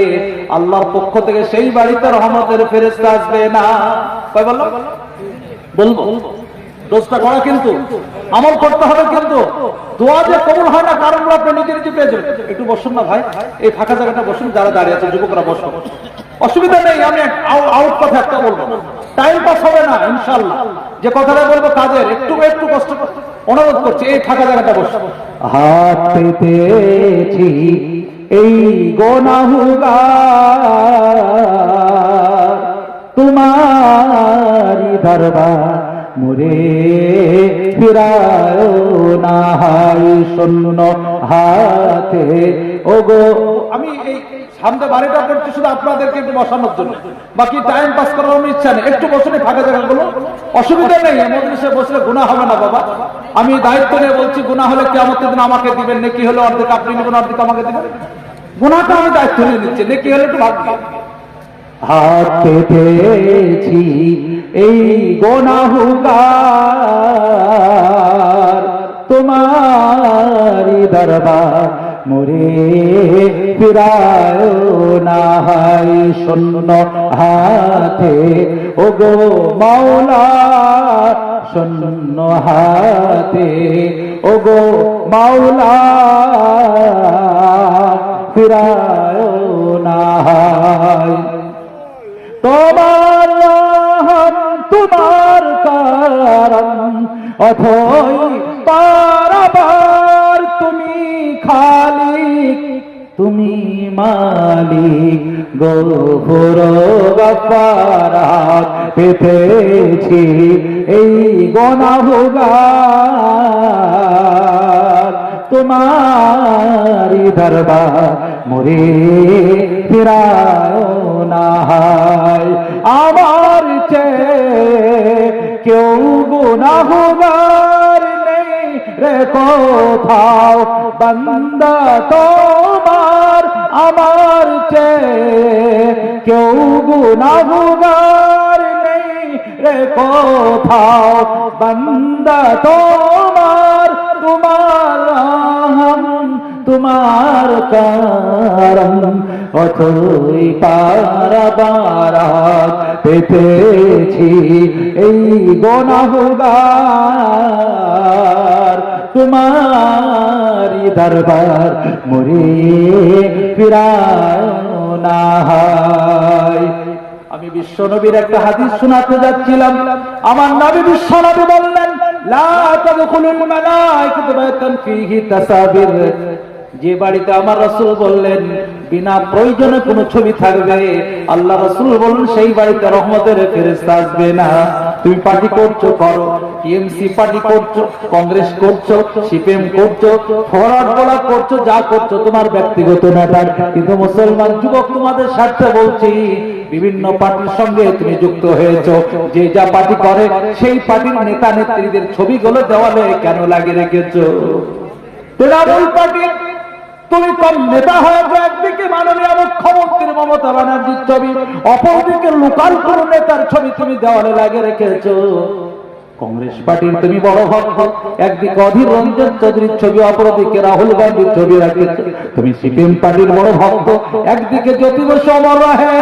আল্লাহর পক্ষ থেকে সেই বাড়িতে রহমতের ফেরেশতা আসবে না। কয় বলবো? দোষটা করা, কিন্তু আমল করতে হবে। কিন্তু দোয়া যে কবুল হয় না, কারণ আপনি নিজে নিজে পেয়ে যাবেন। একটু বসুন না ভাই, এই ফাঁকা জায়গাটা বসুন, যারা দাঁড়িয়ে আছে যুবকরা বসুন, অসুবিধা নেই। আমি আউট কথা একটা বলবো, টাইম পাস হবে না ইনশাআল্লাহ। যে কথাটা বলবো কাজের, একটু একটু কষ্ট অনুরোধ করছি, এই ফাঁকা জায়গাটা বসুন। হাত পেতেছি এই গুনাহগার, তোমারি দরবার মোরে ফিরায় না, হাই শূন্য হাতে ওগো। আমি এই সামনে বাড়িটা করছি শুধু আপনাদেরকে একটু বসানোর জন্য, বাকি টাইম পাস করার আমার ইচ্ছা নেই। একটু বসুন ফাঁকা জায়গাগুলো, অসুবিধা নেই। মজলিসে বসলে গুনাহ হবে না বাবা। আমি দায়িত্ব নিয়ে বলছি, গুনাহ হলে কিয়ামতের দিন আমাকে দিবেন, নেকি হলে অর্ধেক আপনি নেবেন, অর্ধেক আমাকে দিবেন। গুনাহটা আমি দায়িত্ব নিয়ে নিচ্ছি, নেকি হলে একটু ভাববেন। হাত পেতেছি এই গুনাহগার, তোমারি দরবার মোরে ফিরায় না, হাই শূন্য হাতে ওগো মাওলা, শূন্য হাতে ওগো মাওলা ফিরায় নাই। তোমার রহম তোমার করম অথই পারাবার, তুমি খালিক তুমি মালিক, গফুর গফফার পেতেছি এই গুনাহগার, তোমারি দরবার মোরে ফিরায় না। আমার চেয়ে কেউ গুনাহগার নেই রে কোথাও, বান্দা তোমার আমার চেয়ে কেউ গুনাহগার নেই রে কোথাও, বান্দা তোমার তোমার রহম তোমার করম অথই পারাবার পেতেছি এই গুনাহগার, তোমারি দরবার মোরে ফিরায় না। আমি বিশ্বনবীর একটা হাদিস শোনাতে যাচ্ছিলাম। আমার নবী বিশ্বনবী বললেন, লা তাদখুলুল মালাইকাতু বাইতান ফীহি তাসাবির, যে বাড়িতে আমার রাসূল বললেন বিনা প্রয়োজনে কোনো ছবি থাকবে, আল্লাহ রাসূল বলেন সেই বাড়িতে রহমতের ফেরেশতা আসবে না। তুমি পার্টি করছো করো, টিএমসি পার্টি করছো, কংগ্রেস করছো, সিপিএম করছো, ফরওয়ার্ড বলা করছো, যা করছো তোমার ব্যক্তিগত ম্যাটার, কিন্তু মুসলমান যুবক তোমাদের স্বার্থে বলছি, বিভিন্ন পার্টির সঙ্গে তুমি যুক্ত হয়েছো, যে যা পার্টি করে সেই পার্টির নেতা নেত্রীদের ছবিগুলো দেওয়ালে কেন লাগিয়ে রেখেছো? তৃণমূল পার্টি তুমি কম নেতা হয়েছো, একদিকে মাননীয় মুখ্যমন্ত্রী মমতা ব্যানার্জির ছবি, অপরদিকে লোকাল কোন নেতার ছবি তুমি দেওয়ালে লাগিয়ে রেখেছো। কংগ্রেস পার্টির তুমি বড় ভক্ত, একদিকে অধীর রঞ্জন চৌধুরীর ছবি, অপরদিকে রাহুল গান্ধীর ছবি রাখেছো। তুমি সিপিএম পার্টির বড় ভক্ত, একদিকে জ্যোতি বসু অমর রাহে,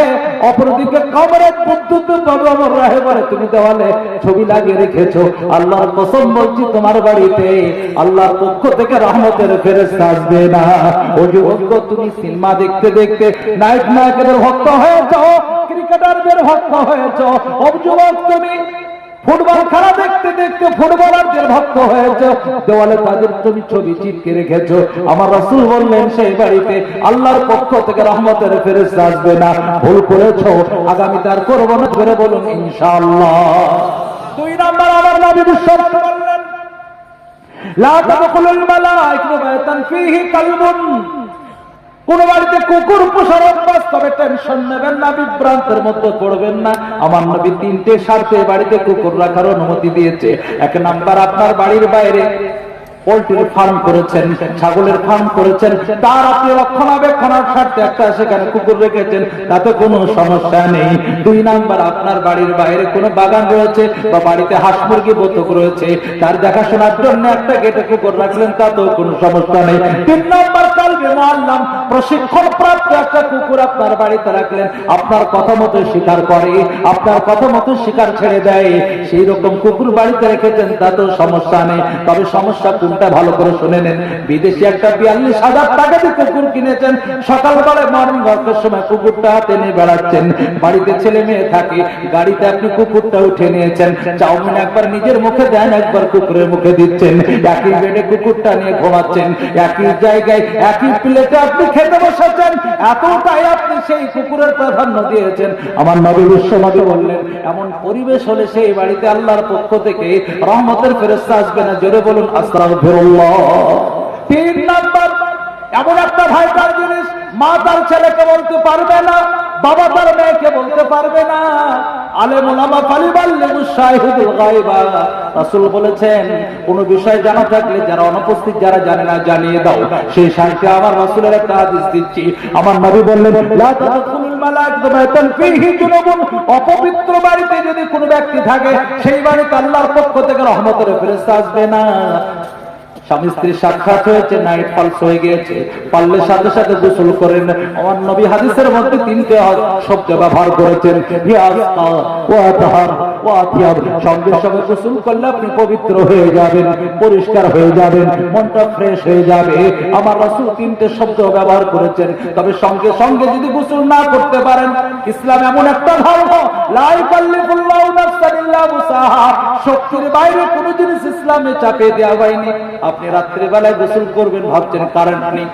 অপরদিকে কমরেড বুদ্ধদেব অমর রাহে বলে তুমি দেওয়ালে ছবি লাগিয়ে রেখেছো। আল্লাহর কসম বলছি, তোমার বাড়িতে আল্লাহর পক্ষ থেকে রহমতের ফেরেশতা আসবে না। ও যুবক, তুমি সিনেমা দেখতে দেখতে নায়ক নায়কের ভক্ত হয়েছো, ক্রিকেটারদের ভক্ত হয়েছো। ও যুবক, তুমি ফুটবল খেলা দেখতে দেখতে ফুটবলারদের ভক্ত হয়েছে, দেওয়ালে তাদের তুমি ছবি চিপকে রেখেছো। আমার রাসূল বললেন সেই বাড়িতে আল্লাহর পক্ষ থেকে রহমতের ফেরেশতা আসবে না। ভুল করেছো, আগামী তার করবো না, করে বলুন ইনশাআল্লাহ। দুই নাম্বার আমার নবী বিশ্বনবী বললেন, লা তাদখুলুল মালাইকাতু বাইতান ফীহি কালবুন, কোন বাড়িতে কুকুর পোষার অভ্যাস, তবে টেনশন নেবেন না, বিভ্রান্তের মধ্যে পড়বেন না। আমার নবী তিনটে স্বার্থে বাড়িতে কুকুর রাখার অনুমতি দিয়েছে। এক নাম্বার, আপনার বাড়ির বাইরে পোল্ট্রির ফার্ম করেছেন, ছাগলের ফার্ম করেছেন, তার আপনি রক্ষণাবেক্ষণের স্বার্থে একটা সেখানে কুকুর রেখেছেন, তাতে কোনো সমস্যা নেই। দুই নাম্বার, আপনার বাড়ির বাইরে কোনো বাগান রয়েছে বা বাড়িতে হাঁস মুরগি বতক রয়েছে, তার দেখাশোনার জন্য একটা গেটে কুকুর রাখলেন, তাতেও কোনো সমস্যা নেই। তিন নাম্বার, কালবে মুআল্লাম, প্রশিক্ষণ প্রাপ্ত একটা কুকুর আপনার বাড়িতে রাখলেন, আপনার কথা মতো শিকার করে, আপনার কথা মতো শিকার ছেড়ে দেয়, সেই রকম কুকুর বাড়িতে রেখেছেন, তাতেও সমস্যা নেই। তবে সমস্যা ভালো করে শুনে নেন, বিদেশি একটা 42,000 টাকা দিয়ে কুকুর কিনেছেন, সকালবেলায় মর্নিং ওয়াকের সময় কুকুরটা হাতে নিয়ে বেড়াচ্ছেন, বাড়িতে ছেলে মেয়ে থাকে, গাড়িতে আপনি কুকুরটা উঠে নিয়েছেন, চাউমিন একবার নিজের মুখে দেন, একবার কুকুরের মুখে দিচ্ছেন, একই বেডে কুকুরটা নিয়ে ঘুমাচ্ছেন, একই জায়গায় একই প্লেটে আপনি খেতে বসেছেন, এতটাই আপনি সেই কুকুরের প্রাধান্য দিয়েছেন। আমার নবী বিশ্বনবী বললেন, এমন পরিবেশ হলে সেই বাড়িতে আল্লাহর পক্ষ থেকে রহমতের ফেরেশতা আসবে না। জোরে বলুন আস্তাগফিরুল্লাহ। তিন নাম্বার, এমন একটা ভাইটার জিনিস, মা তার ছেলেকে বলতে পারবে না, বাবা তার মেয়েকে বলতে পারবে না। আলেম উলামা ফালিবাল্লিগু শাহিদুল গায়বা, রাসূল বলেছেন কোন বিষয় জানা থাকলে যারা অনুপস্থিত, যারা জানে না, জানিয়ে দাও। সেই সাথে আমার রাসূলের একটা হাদিস দিচ্ছি। আমার নবী বললেন, লা তাদখুলুল মালাইকাতু বাইতান ফীহি জুনুবুন, অপবিত্র বাড়িতে যদি কোনো ব্যক্তি থাকে, সেই বাড়িতে আল্লাহর পক্ষ থেকে রহমতের ফেরেশতা আসবে না। স্বামী স্ত্রীর সাক্ষাৎ হয়েছে, নাইট পালস হয়ে গিয়েছে, পারলে সাথে সাথে গোসল করেন। আমার নবী হাদিসের মধ্যে তিনটে শব্দ ব্যবহার করেছেন, ইয়াসকা ওয়া তাহার সঙ্গে সঙ্গে গোসল করলে আপনি পবিত্র হয়ে যাবেন, পরিষ্কার হয়ে যাবেন, মনটা ফ্রেশ হয়ে যাবে। আমার রাসূল তিনটে শব্দ ব্যবহার করেছেন। তবে সঙ্গে সঙ্গে যদি গোসল না করতে পারেন, ইসলাম এমন একটা ধর্ম, লা ইকাল্লিফুল্লাহু নাফসান ইল্লা উসাহা, শক্তির বাইরে কোনো জিনিস ইসলামে চাপিয়ে দেওয়া হয়নি। আপনি রাত্রিবেলায় গোসল করবেন, ভাবছেন কারেন্ট নেই,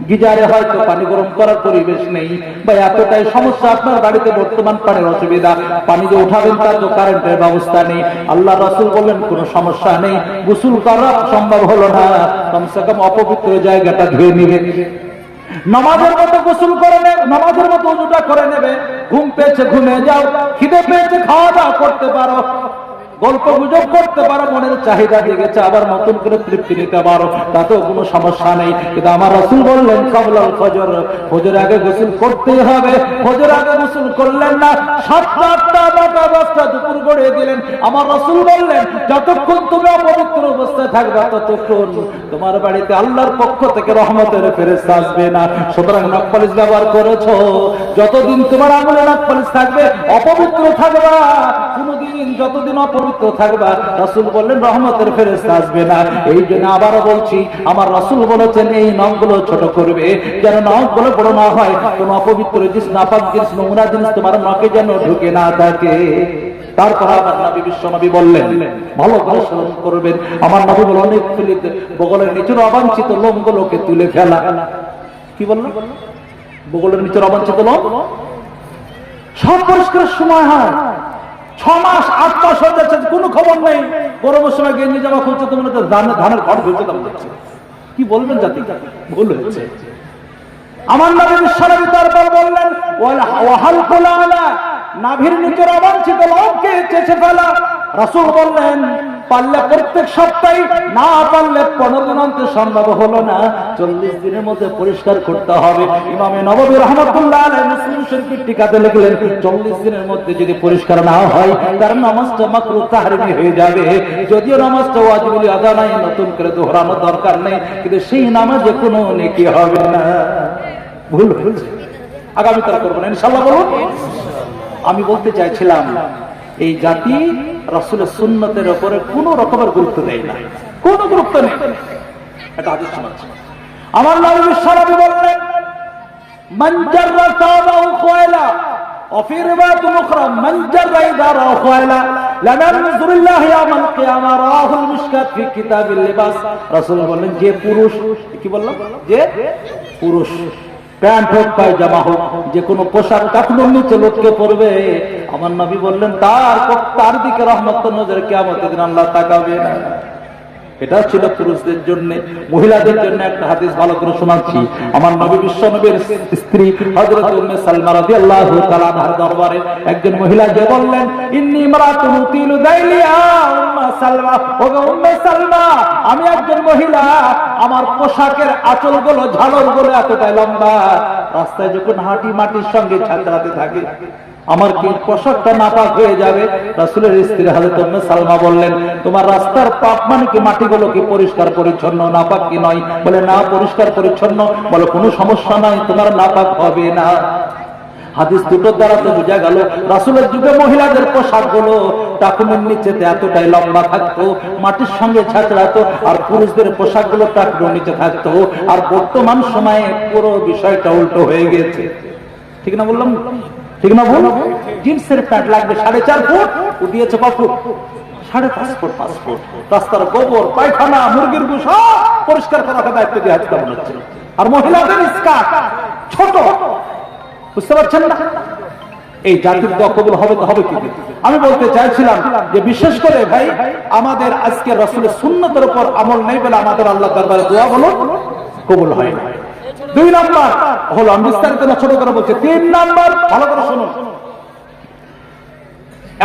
গিজারে হয়তো পানি গরম করার পরিবেশ নেই, বা এতটাই সমস্যা আপনার বাড়িতে বর্তমান পানির অসুবিধা, পানি যে উঠাবেন তার তো কারেন্টের ব্যবস্থা নেই। আল্লাহ রাসূল বললেন কোনো সমস্যা নেই, গোসল করা সম্ভব হলো না, কমসে কম অপবিত্র জায়গাটা ধুয়ে নিবে, নামাজের মতো গোসল করে নেবে, নামাজের মতো ওযুটা করে নেবে। ঘুম পেয়েছে ঘুমিয়ে যাও, খিদে পেয়েছে খাওয়া দাওয়া করতে পারো, গল্প গুজব করতে পারো, মনের চাহিদা জেগেছে আবার নতুন করে তৃপ্তি নিতে পারো, তাতেও কোনো সমস্যা নেই। কিন্তু আমার রাসূল বললেন ক্বাবলাল ফজর, ফজর আগে গোসল করতেই হবে। ফজর আগে গোসল করলেন না, 7টা 8টা 9টা 10টা দুপুর গড়িয়ে দিলেন। আমার রাসূল বললেন যতক্ষণ তুমি অপবিত্র অবস্থায় থাকবে ততক্ষণ তোমার বাড়িতে আল্লাহর পক্ষ থেকে রহমতের ফেরেশতা আসবে না। সুতরাং নখপালিশ ব্যবহার করেছো, যতদিন তোমার আমলে নখপালিশ থাকবে, অপবিত্র থাকবা কোনদিন, যতদিন অপবিত্র থাকবা, রাসূল বললেন রহমতের ফেরেশতা আসবে না। এই জন্য আবারও বলছি, আমার রাসূল বলেছেন এই নখগুলো ছোট করবে, যেন নখগুলো বড় না হয়, কোন অপবিত্র জিনিস, নাপাক জিনিস, নোংরা জিনিস তোমার নখে যেন ঢুকে না থাকে। তারপর আমার নবী বিশ্বনবী বললেন ভালো করে স্মরণ করবেন, আমার নবী বলেন অনেক বগলের নিচের অবাঞ্ছিত লোমগুলোকে তুলে ফেলা। কি বললেন? বগলের নিচের অবাঞ্ছিত লোম সব পরিষ্কারের সময় হয়, 6 মাস 8 মাস হয়ে যাচ্ছে, কোনো খবর নেই। গরমের সময় গেঞ্জি জামা খুলছে তো মনে হচ্ছে ধানের ঘর ঘুরছে, দাম দিচ্ছে। কি বলবেন জাতি, ভুল হয়েছে। আমার নবী বিশ্বনবী তারপর বললেন ওয়াহালকুল আলা, নাভির নিচের অবাঞ্ছিত লোমকে চেঁচে ফেলা। রাসূল বললেন পারলে প্রত্যেক সপ্তাহে, না পারলে 15 দিন অন্তর, সম্ভব হলো না 40 দিনের মধ্যে পরিষ্কার করতে হবে। ইমামে নববী রাহমাতুল্লাহ আলাইহি মুসলিম শরীফের টিকাতে লিখলেন 40 দিনের মধ্যে যদি পরিষ্কার না হয় তার নামাজটা মাকরুহ তাহরিমি হয়ে যাবে। যদিও নামাজটা ওয়াজিবুল আদা নাই, নতুন করে দোহরানোর দরকার নেই, কিন্তু সেই নামাজে কোনো নেকি হবে না। ভুল হয়েছে, আগামী তারা করবো না ইনশাআল্লাহ। বলুন, আমি বলতে চাইছিলাম এই জাতি রাসূলের সুন্নতের উপরে কোনো রকমের গুরুত্ব দেয় না, কোনো গুরুত্ব নেই। এটা হাদিস শোনাচ্ছে। আমার নবী বিশ্বনবী বললেন মান জাররা সাওবাহু খায়লা, وفي رواية أخرى من جر إزاره خيلا لم ينظر الله يوم القيامة، رواه المشكاة في كتاب اللباس। রাসূল বললেন যে পুরুষ, কি বললাম, যে পুরুষ প্যান্ট হোক পায়জামা হোক, যে কোনো পোশাক টাকনুর নিচে লটকে পড়বে, আমার নবী বললেন তার দিকে রহমতের নজরে কিয়ামতের দিন আল্লাহ তাকাবে না। এটা ছিল পুরুষদের জন্য। মহিলাদের জন্য একটা হাদিস ভালো করে শোনাচ্ছি। আমার নবী বিশ্বনবীর স্ত্রী হযরত উম্মে সালমা রাদিয়াল্লাহু তাআলা আনহার দরবারে একজন মহিলা যে বললেন ইন্নী ইমরাতুন উতিলু দাইলিয়া উম্মে সালমা, ওগো উম্মে সালমা, আমি একজন মহিলা, আমার পোশাকের আঁচলগুলো, ঝালরগুলো এতটাই লম্বা, রাস্তায় যখন হাঁটি মাটির সঙ্গে ছাঁচড়াতে থাকে, আমার কি পোশাকটা নাপাক হয়ে যাবে? রাসূলের স্ত্রী হযরত উম্মে সালমা বললেন তোমার রাস্তার পাপ মানে কি মাটিগুলো কি পরিষ্কার পরিচ্ছন্ন, নাপাক কি নয়? বলে না, পরিষ্কার পরিচ্ছন্ন। বলে কোনো সমস্যা নাই, তোমার নাপাক হবে না। হাদিস দুটোর দ্বারা তো বোঝা গেল রাসূলের যুগে মহিলাদের পোশাকগুলো টাকনুর নিচেতে এতটাই লম্বা থাকতো, মাটির সঙ্গে ছাঁচড়াতো, আর পুরুষদের পোশাকগুলো টাকনুর নিচে থাকতো। আর বর্তমান সময়ে পুরো বিষয়টা উল্টো হয়ে গেছে। ঠিক না বললাম? ঠিক না ভুল? জিন্সের প্যান্ট লাগবে 4.5 ফুট, ও দিয়েছে কত ফুট? 5.5 foot 5 foot. রাস্তার গোবর, পায়খানা, মুরগির গু সব পরিষ্কার করার দায়িত্ব দিয়ে হাতে মনে হচ্ছে। আর মহিলাদের স্কার্ট ছোট, বুঝতে পারছেন না? এই জাতির দোয়া কবুল হবে তো হবে কি? আমি বলতে চাইছিলাম যে বিশেষ করে ভাই আমাদের আজকে রাসূলের সুন্নতের উপর আমল নেই বলে আমাদের আল্লাহ দরবারে দোয়া বলুন কবুল হয় না। 2 নাম্বার হলো, আমি বিস্তারিত না ছোট করে বলছি। 3 নাম্বার, ভালো করে শুনুন,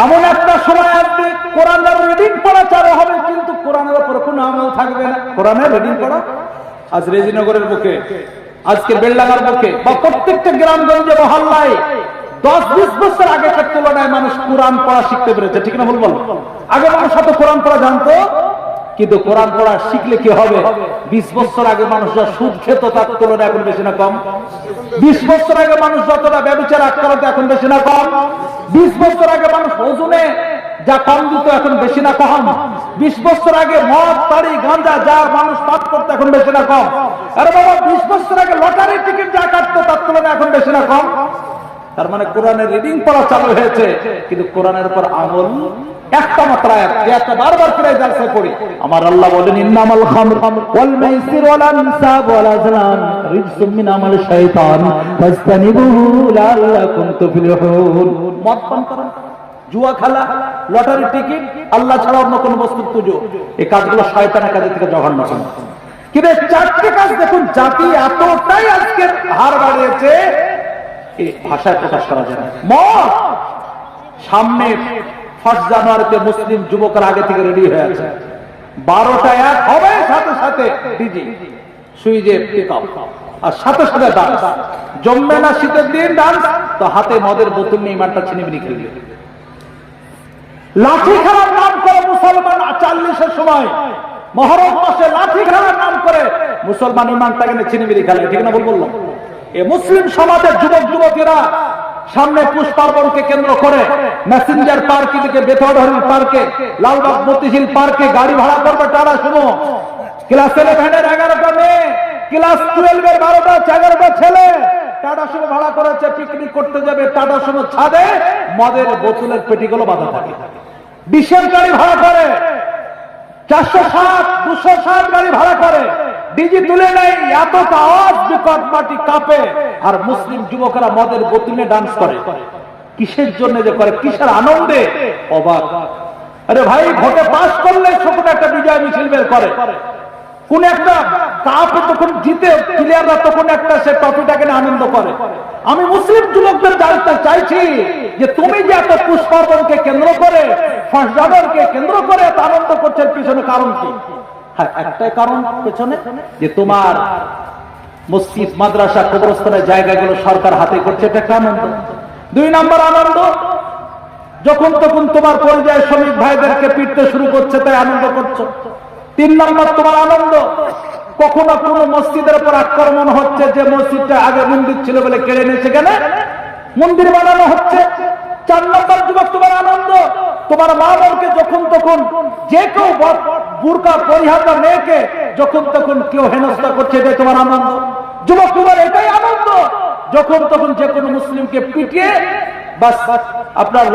এমন একটা সময় আসবে কোরআনের রিডিং পড়া চালু হবে, কিন্তু কোরআনের উপর কোনো আমল থাকবে না। কোরআনের রিডিং পড়া আজ রেজিনগরের বুকে, আজকে বেলডাঙ্গার বুকে, বা প্রত্যেকটা গ্রামগঞ্জে মহল্লায় 10-20 বছর আগেকার তুলনায় মানুষ কোরআন পড়া শিখতে পেরেছে। ঠিক না ভুল বল? আগে মানুষ হয়তো কোরআন পড়া জানতো, কিন্তু কোরআন পড়া শিখলে কি হবে? 20 বছর আগে মানুষ যা সুদ খেত তার তুলনায় এখন বেশি না কম? 20 বছর আগে মানুষ যতটা ব্যভিচার আটকাতো এখন বেশি না কম? 20 বছর আগে মানুষ ওজনে যা কম দিত এখন বেশি না কম? 20 বছর আগে মদ তাড়ি গাঁজা যা মানুষ পান করতো এখন বেশি না কম? আরে বাবা 20 বছর আগে লটারি টিকিট যা কাটতো তার তুলনায় এখন বেশি না কম? তার মানে কোরআনের রিডিং পড়া চালু হয়েছে, কিন্তু কোরআনের উপর আমল একটা মাত্র আয়াত যেটা বারবার করে জালসা করি। আমার আল্লাহ বলেন ইন্নামাল খামর ওয়াল মাইসির ওয়াল আনসাব ওয়াল আজলাম রিজসুম মিন আমাল শাইতান ফাসতানিবুহু লাআল্লাকুম তুফলিহুন। মদ পান করা, জুয়া খেলা, লটারি টিকিট, আল্লাহ ছাড়া অন্য কোন বস্তুর পুজো, এই কাজগুলো শয়তানের কাজ থেকে জঘন্য। কিন্তু চারটি কাজ দেখুন জাতি এতটাই আজকের হার বাড়িয়েছে এই ভাষায় প্রকাশ করা যায় না। মদ সামনে 1 জানুয়ারিতে মুসলিম যুবকরা আগে থেকে রেডি হয়ে আছে, 12টা এক হবে, সাথে সাথে ডিজি সুইজে পিকআপ আর সাথে সাথে ডান্স। জমবে না শীতের দিন ডান্স, তো হাতে মদের বোতল নিয়ে ইমানটা ছিনিমিনি খেলবে। লাঠি খেলার নাম করে মুসলমান 40-এর সময় মহরম মাসে লাঠি খেলার নাম করে মুসলমান ইমানটাকে নিয়ে ছিনিমিনি খেলে, ঠিক না? বললাম এ মুসলিম সমাজের যুবক যুবতীরা সামনে পুষ পার্বণকে কেন্দ্র করে মেসেঞ্জার পার্ক থেকে বেথরহরি পার্কে, লালবাগ মতিঝিল পার্কে গাড়ি ভাড়া করবে টাটা সুমো। ক্লাস 11-এর 11টা মেয়ে, ক্লাস 12-এর 12টা 11টা ছেলে টাটা সুমো ভাড়া করেছে, পিকনিক করতে যাবে। টাটা সুমো ছাদে মদের বোতলের পেটিগুলো বাঁধা থাকে। 20-এর গাড়ি ভাড়া করে, 460 260 গাড়ি ভাড়া করে, ডিজি তুলে নেই, এতটা আওয়াজ বিকট মাটি কাঁপে, আর মুসলিম যুবকেরা মদের বোতলে ডান্স করে। কিসের জন্য যে করে, কিসের আনন্দে? অবাক। আরে ভাই ভোটে পাস করলে ছোট একটা বিজয় মিছিল বের করে, কোন একটা কাপ তখন জিতে প্লেয়াররা তখন একটা সে ট্রফিটাকে আনন্দ করে। আমি মুসলিম যুবকদের জানতে চাইছি যে তুমি যে এত পুষ পার্বণকে কেন্দ্র করে, 1 জানুয়ারিকে কেন্দ্র করে এত আনন্দ করছে, পিছনে কারণ কি? হ্যাঁ, একটাই কারণ পেছনে, যে তোমার মসজিদ মাদ্রাসা কবরস্থানের জায়গাগুলো সরকার হাতে করছে, এটা একটা আনন্দ। 2 নম্বর আনন্দ, যখন তখন তোমার পরিযায়ী শ্রমিক ভাইদেরকে পিটতে শুরু করছে, তাই আনন্দ করছো। 3 নম্বর তোমার আনন্দ, কখনো কোনো মসজিদের উপর আক্রমণ হচ্ছে, যে মসজিদটা আগে মন্দির ছিল বলে কেড়ে নিয়েছে, কেন মন্দির বানানো হচ্ছে। 4 নম্বর যুবক তোমার আনন্দ, তোমার মা বোনকে যখন তখন যে কেউ বুরকা পরিহার মেয়েকে যখন তখন কেউ হেনস্থা করছে, এটাই তোমার আনন্দ। যুবক তোমার এটাই আনন্দ, যখন তখন যে কোনো মুসলিমকে পিটিয়ে বাস আপনার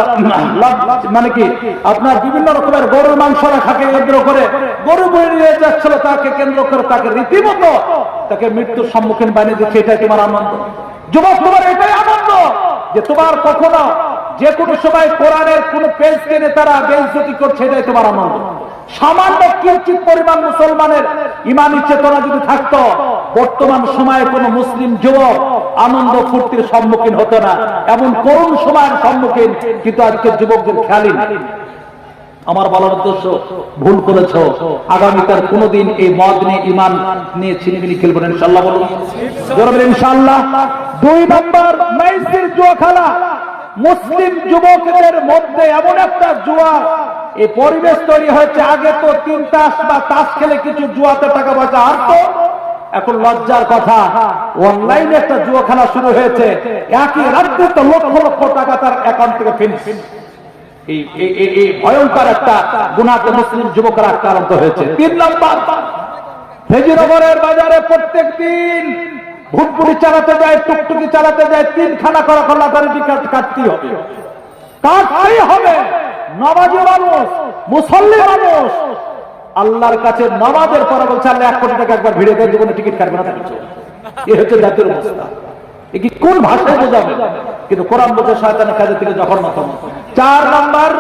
মানে কি আপনার বিভিন্ন রকমের গরুর মাংস রাখাকে কেন্দ্র করে, গরু বই নিয়ে যাচ্ছিল তাকে কেন্দ্র করে তাকে রীতিমতো তাকে মৃত্যুর সম্মুখীন বানিয়ে দিচ্ছে, এটাই তোমার আনন্দ। যুবক তোমার এটাই আনন্দ যে তোমার কখনো যে কোনো সময় কোরআনের কোন পেজ কেনে তারা বেইজ্জতি করছে, এটাই তোমার আনন্দ। সামান্য কিঞ্চিত পরিমাণ মুসলমানের ইমানি চেতনা যদি থাকতো, বর্তমান সময়ে কোন মুসলিম যুবক আনন্দ ফুর্তির সম্মুখীন হতো না, এমন করুণ সময়ের সম্মুখীন কিন্তু আজকের যুবকদের খেয়ালই না। আমার বলার উদ্দেশ্য, ভুল করেছো, আগামীকাল কোনদিন এই মদ নিয়ে ইমান নিয়ে ছিনিমিনি খেলবো না, ইনশাআল্লাহ। বলুন ইনশাআল্লাহ। 2 নম্বর মাইসির জুয়া খেলা। মুসলিম যুবকদের মধ্যে এমন একটা জুয়া এই পরিবেশ তৈরি হয়েছে, আগে তো 3 তাস বা তাস খেলে কিছু জুয়াতে টাকা পয়সা হারতো, এখন লজ্জার কথা অনলাইনে একটা জুয়া খেলা শুরু হয়েছে, একই রাত্রে তো লক্ষ লক্ষ টাকা তার অ্যাকাউন্ট থেকে ফিনিশ। এই ভয়ঙ্কর একটা গুনাহকে মুসলিম যুবকরা আক্রান্ত হয়েছে। 3 নম্বর, ফেজিনগরের বাজারে প্রত্যেক দিন ভুটপুরি চালাতে যায়, টুকটুকি চালাতে যায়, 3 খানা করা লটারি টিকিট কাটতেই হবে, কাটতেই হবে। নমাজি মানুষ, মুসল্লি মানুষ আল্লাহর কাছে নামাজের পরে বলছে আল্লাহ 1 কোটি টাকা একবার ভিড়ে দেয়, জীবনে টিকিট কাটবে না। এই হচ্ছে জাতির অবস্থা। এ কি কোন ভাষায় বোঝাবে? কিন্তু কোরআন বোঝে শয়তানের কাজের থেকে জঘন্যতম। 4 নম্বর,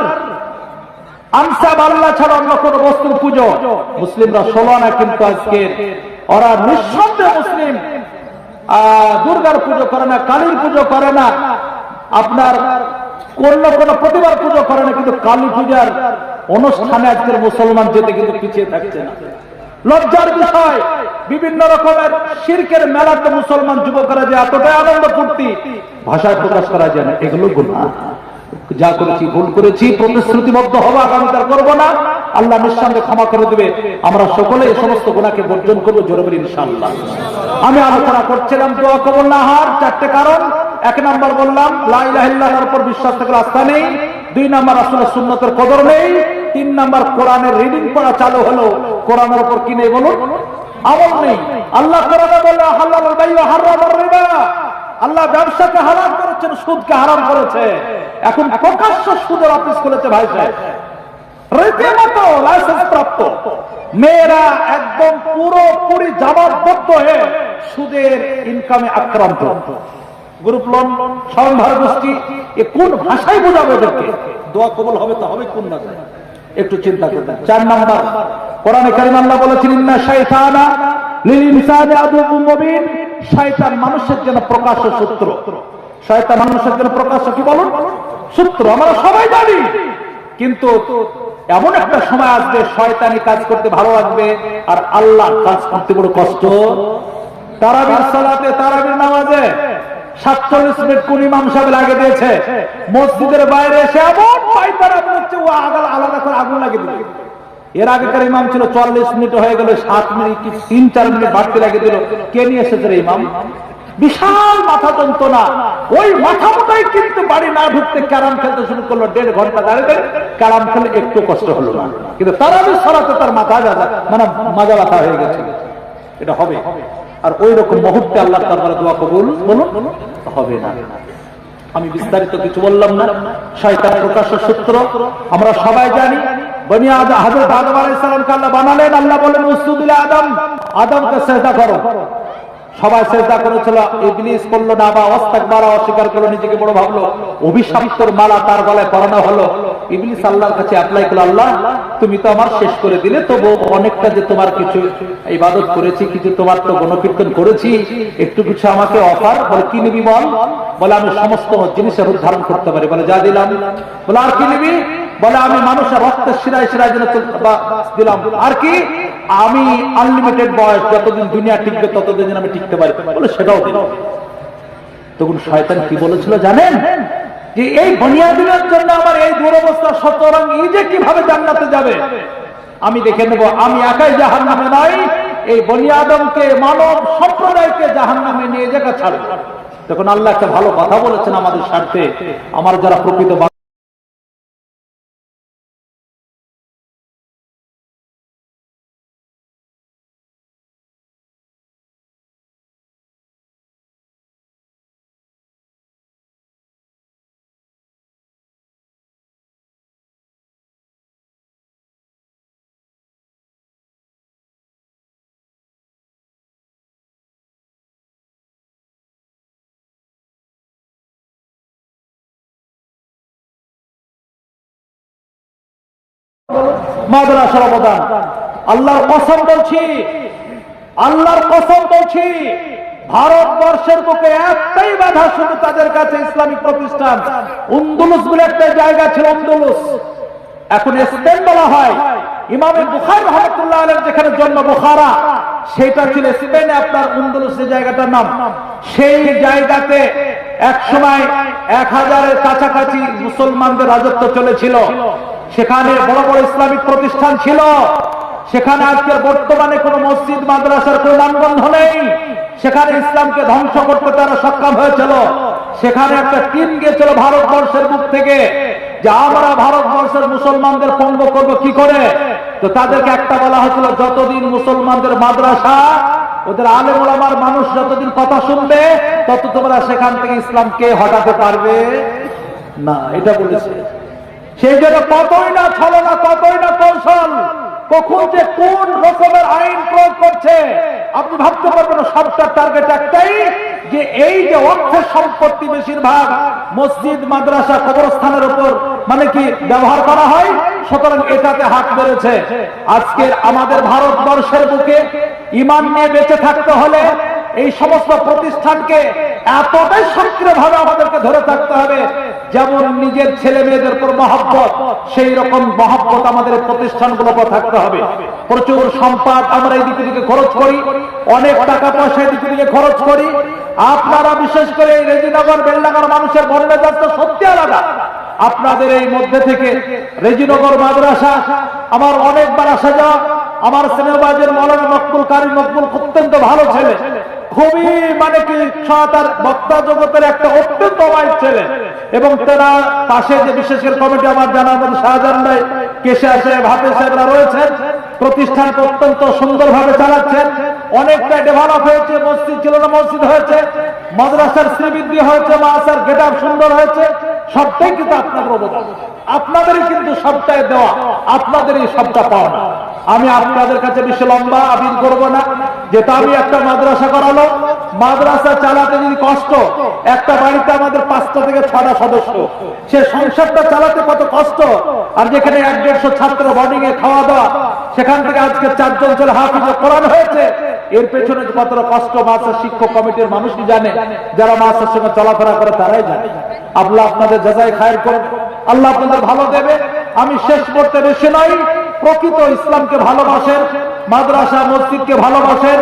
আনসাব, আল্লাহ ছাড়া অন্য কোন বস্তুর পুজো। মুসলিমরা 16 না, কিন্তু আজকে ওরা নিঃসন্দেহে মুসলিম দুর্গার পুজো করে না, কালীর পুজো করে না, আপনার কোন প্রতিবার পুজো করে না, কিন্তু কালী পূজার অনুষ্ঠানে আজকের মুসলমান যেতে কিন্তু পিছিয়ে থাকছে না। লজ্জার বিষয়, বিভিন্ন রকমের শিরকের মেলাতে মুসলমান যুবকরা যে এতটাই আনন্দ ফুর্তি ভাষায় প্রকাশ করা যায় না, এগুলো গুনাহ। যা করেছি ভুল করেছি, প্রতিশ্রুতিবদ্ধ হবো আগামী তার করবো না, আল্লাহ নিঃসন্দেহে ক্ষমা করে দেবে। আমরা সকলে এই সমস্ত গুনাহকে বর্জন করবো, জোরে বলি ইনশাআল্লাহ। আমি আলোচনা করছিলাম দোয়া কবুল না হওয়ার 4টে কারণ। 1 নম্বর বললাম লা ইলাহা ইল্লাল্লাহর উপর বিশ্বাস থাকলে আস্থা নেই। 2 নাম্বার রাসূলের সুন্নতের কদর নেই, 3 নাম্বার কোরআনের রিডিং পড়া চালু হলো, কোরআনের উপর কি নেই বলুন, আমল নেই। আল্লাহ কোরআনে বলে হালালুল বাই ওয়া হারামার রিবা, আল্লাহ ব্যবসাকে হারাম করেছেন, সুদকে হারাম করেছে। এখন প্রকাশ্য সুদের অফিস করেছে ভাই সাহেব, রীতিমতো লাইসেন্স প্রাপ্ত মেয়েরা একদম পুরোপুরি জবাববদ্ধ হয়ে সুদের ইনকামে আক্রান্ত। গ্রুপ লোন, সম্ভার গোষ্ঠী, এ কোন ভাষায় বোঝাবে ওদেরকে? দোয়া কবুল হবে তো হবে কোন ভাষায়, একটু চিন্তা করবেন। 4 নাম্বার, কোরআনে কারীম আল্লাহ বলেছেন ইন্না শাইতানা লিল ইনসানি আদুউম মুবিন, শয়তান মানুষের জন্য প্রকাশ্য শত্রু। শয়তান মানুষের জন্য প্রকাশ্য কি বলুন, শত্রু। আমরা সবাই জানি, কিন্তু এমন একটা সময় আসবে শয়তানি কাজ করতে ভালো লাগবে আর আল্লাহ কাজ করতে বড় কষ্ট। তারাবির সালাতে, তারাবির নামাজে 47 মিনিট কোন ইমাম সাহেব লাগে দিয়েছে, মসজিদের বাইরে এসে এমন পায়তারা হচ্ছে ও আলাদা করে আগুন লাগিয়ে দিল। এর আগেকার ইমাম ছিল 40 মিনিট হয়ে গেল, 7 মিনিট কি 3-4 মিনিট বাড়তে লাগিয়ে দিল। কে নিয়ে এসেছে রে ইমাম? বিশাল মাথা যন্ত্রণা। ওই মাথা মোটাই কিন্তু বাড়ি না ঢুকতে ক্যারাম খেলতে শুরু করলো। 1.5 ঘন্টা দাঁড়িয়ে ক্যারাম খেলে একটু কষ্ট হলো না, কিন্তু তারাবির সালাতে তার মাথা মানে মাজা ব্যথা হয়ে গেছে। এটা হবে, আর ওই রকম মুহূর্তে আল্লাহ তাআলা দোয়া কবুল বলুন হবে না। আমি বিস্তারিত কিছু বললাম না। শয়তান প্রকাশ্য শত্রু, আমরা সবাই জানি। বনি আদম, হযরত আদম আলাইহিস সালামকে আল্লাহ বানালেন, আল্লাহ বলেন উসজুদু লি আদম, আদমকে সিজদা করো। সবাই সিজদা করেছিল, ইবলিস করলো না, বা ওয়াস্তাকবারা, অস্বীকার করলো, নিজেকে বড় ভাবলো। অভিশাপ্তর মালা তার গলায় পরানো হলো। ইবলিস আল্লাহর কাছে অ্যাপ্লাই করলো, আল্লাহ তুমি তো আমার শেষ করে দিলে, তবু অনেকটা যে তোমার কিছু ইবাদত করেছি, কিছু তোমার তো গণকীর্তন করেছি, একটু কিছু আমাকে অফার। বলে কি নিবি বল? বলে আমি সমস্ত জিনিসের উদ্ধারণ করতে পারি। বলে যা দিলাম। বলে আর কি নিবি? বলে আমি মানুষের রক্তের শিরায় শিরায় দিলাম। আর কি? আমি আনলিমিটেড বয়স, যতদিন দুনিয়া টিকবে ততদিন আমি টিকতে পারি। বলে সেটাও দিলাম। তখন শয়তান কি বলেছিল জানেন? যে এই বুনিয়াদের জন্য আমার এই দুরবস্থা, সুতরাং এই যে কিভাবে জান্নাতে যাবে আমি দেখে নেব। আমি একাই জাহান্নামে নয়, এই বনি আদমকে, মানব সম্প্রদায়কে জাহান্নামে নিয়ে যেতে ছাড়বে। তখন আল্লাহ একটা ভালো কথা বলেছেন আমাদের স্বার্থে। আমার যারা প্রকৃত মাদ্রাসার অবদান, আল্লাহর কসম বলছি, আল্লাহর কসম বলছি, ভারতবর্ষের বুকে একটাই বাধা শুধু তাদের কাছে, ইসলামিক প্রতিষ্ঠান। আন্দলুস বলে একটা জায়গা ছিল, আন্দলুস, এখন স্পেন বলা হয়। ইমাম বুখারী রাহমাতুল্লাহ আলাইহি যেখানে জন্ম, বুখারা, সেটা ছিল স্পেনে, আপনার আন্দলুস যে জায়গাটার নাম। সেই জায়গাতে এক সময় 1000-এর কাছাকাছি মুসলমানদের রাজত্ব চলেছিল। সেখানে বড় বড় ইসলামিক প্রতিষ্ঠান ছিল। সেখানে আজকের বর্তমানে কোন মসজিদ মাদ্রাসার কোন নামগন্ধ নেই। সেখানে ইসলামকে ধ্বংস করতে তারা সক্ষম হয়েছিল। সেখানে একটা টিম গিয়েছিল ভারতবর্ষের মুখ থেকে, যে আমরা ভারতবর্ষের মুসলমানদের পঙ্গ করব কি করে। তো তাদেরকে একটা বলা হয়েছিল, যতদিন মুসলমানদের মাদ্রাসা, ওদের আলেম ওলামার মানুষ যতদিন কথা শুনবে, তত তোমরা সেখান থেকে ইসলামকে হটাতে পারবে না, এটা বলেছে। সেই জন্য কতই না ছলনা, কতই না কৌশল, কখন যে কোন রকমের আইন প্রয়োগ করছে আপনি ভাবতে পারবেন না। সবটার টার্গেট একটাই, যে এই যে অর্থের সম্পত্তি বেশিরভাগ মসজিদ, মাদ্রাসা, কবরস্থানের উপর মানে কি ব্যবহার করা হয়, সুতরাং এটাতে হাত বেড়েছে। আজকের আমাদের ভারতবর্ষের বুকে ঈমান নিয়ে বেঁচে থাকতে হলে এই সমস্ত প্রতিষ্ঠানকে এতটাই সক্রিয়ভাবে আমাদেরকে ধরে থাকতে হবে, যেমন নিজের ছেলে মেয়েদের উপর মহব্বত, সেই রকম মহব্বত আমাদের প্রতিষ্ঠানগুলোকে থাকতে হবে। প্রচুর সম্পদ আমরা এই দিকে দিকে খরচ করি, অনেক টাকা পয়সা এই দিকে দিকে খরচ করি। আপনারা বিশেষ করে এই রেজিনগর, বেলডাঙ্গার মানুষের বর্ণনা তো সত্যি আলাদা। আপনাদের এই মধ্যে থেকে রেজিনগর মাদ্রাসা আমার অনেকবার আসা যাওয়া। আমার সিনেমাবাজের মৌলানা মকবুল কারি মকবুল অত্যন্ত ভালো ছেলে, খুবই মানে কি তার বক্তা জগতের একটা অত্যন্ত অমায়িক ছেলে, এবং তারা পাশে যে বিশেষের কমিটি আমার জানার মধ্যে শাহজাহান ভাই, কেশিয়া সাহেব, হাফেজ সাহেবরা রয়েছেন, প্রতিষ্ঠানকে অত্যন্ত সুন্দরভাবে চালাচ্ছেন। অনেকটা ডেভেলপ হয়েছে, মসজিদ ছিল না মসজিদ হয়েছে, মাদ্রাসার শ্রীবৃদ্ধি হয়েছে, মাদ্রাসার গেট আপ সুন্দর হয়েছে। সবটাই কিন্তু আপনাদের অবদান, আপনাদেরই কিন্তু সবটাই দেওয়া, আপনাদেরই সবটা পাওয়া না। আমি আপনাদের কাছে বেশি লম্বা আপিল করব না, যেটা আমি একটা মাদ্রাসা করালো, মাদ্রাসা চালাতে যদি কষ্ট, একটা বাড়িতে আমাদের 5টা থেকে 6টা সদস্য, সে সংসারটা চালাতে কত কষ্ট। আর যেখানে 150 ছাত্র বোর্ডিং এ খাওয়া দাওয়া, সেখান থেকে আজকে 4 জন ছেলে হাফিজ কোরআন হয়েছে, এর পেছনে কতটা কষ্ট মাদ্রাসা শিক্ষক কমিটির মানুষই জানে, যারা মাদ্রাসার সঙ্গে চলাফেরা করে তারাই জানে। আল্লাহ আপনাদের জাযায়ে খায়ের করুন, আল্লাহ আপনাদের ভালো দেবে। আমি শেষ করতে বেশি নয়, প্রকৃত ইসলামকে ভালোবাসেন, মাদ্রাসা মসজিদকে ভালোবাসেন,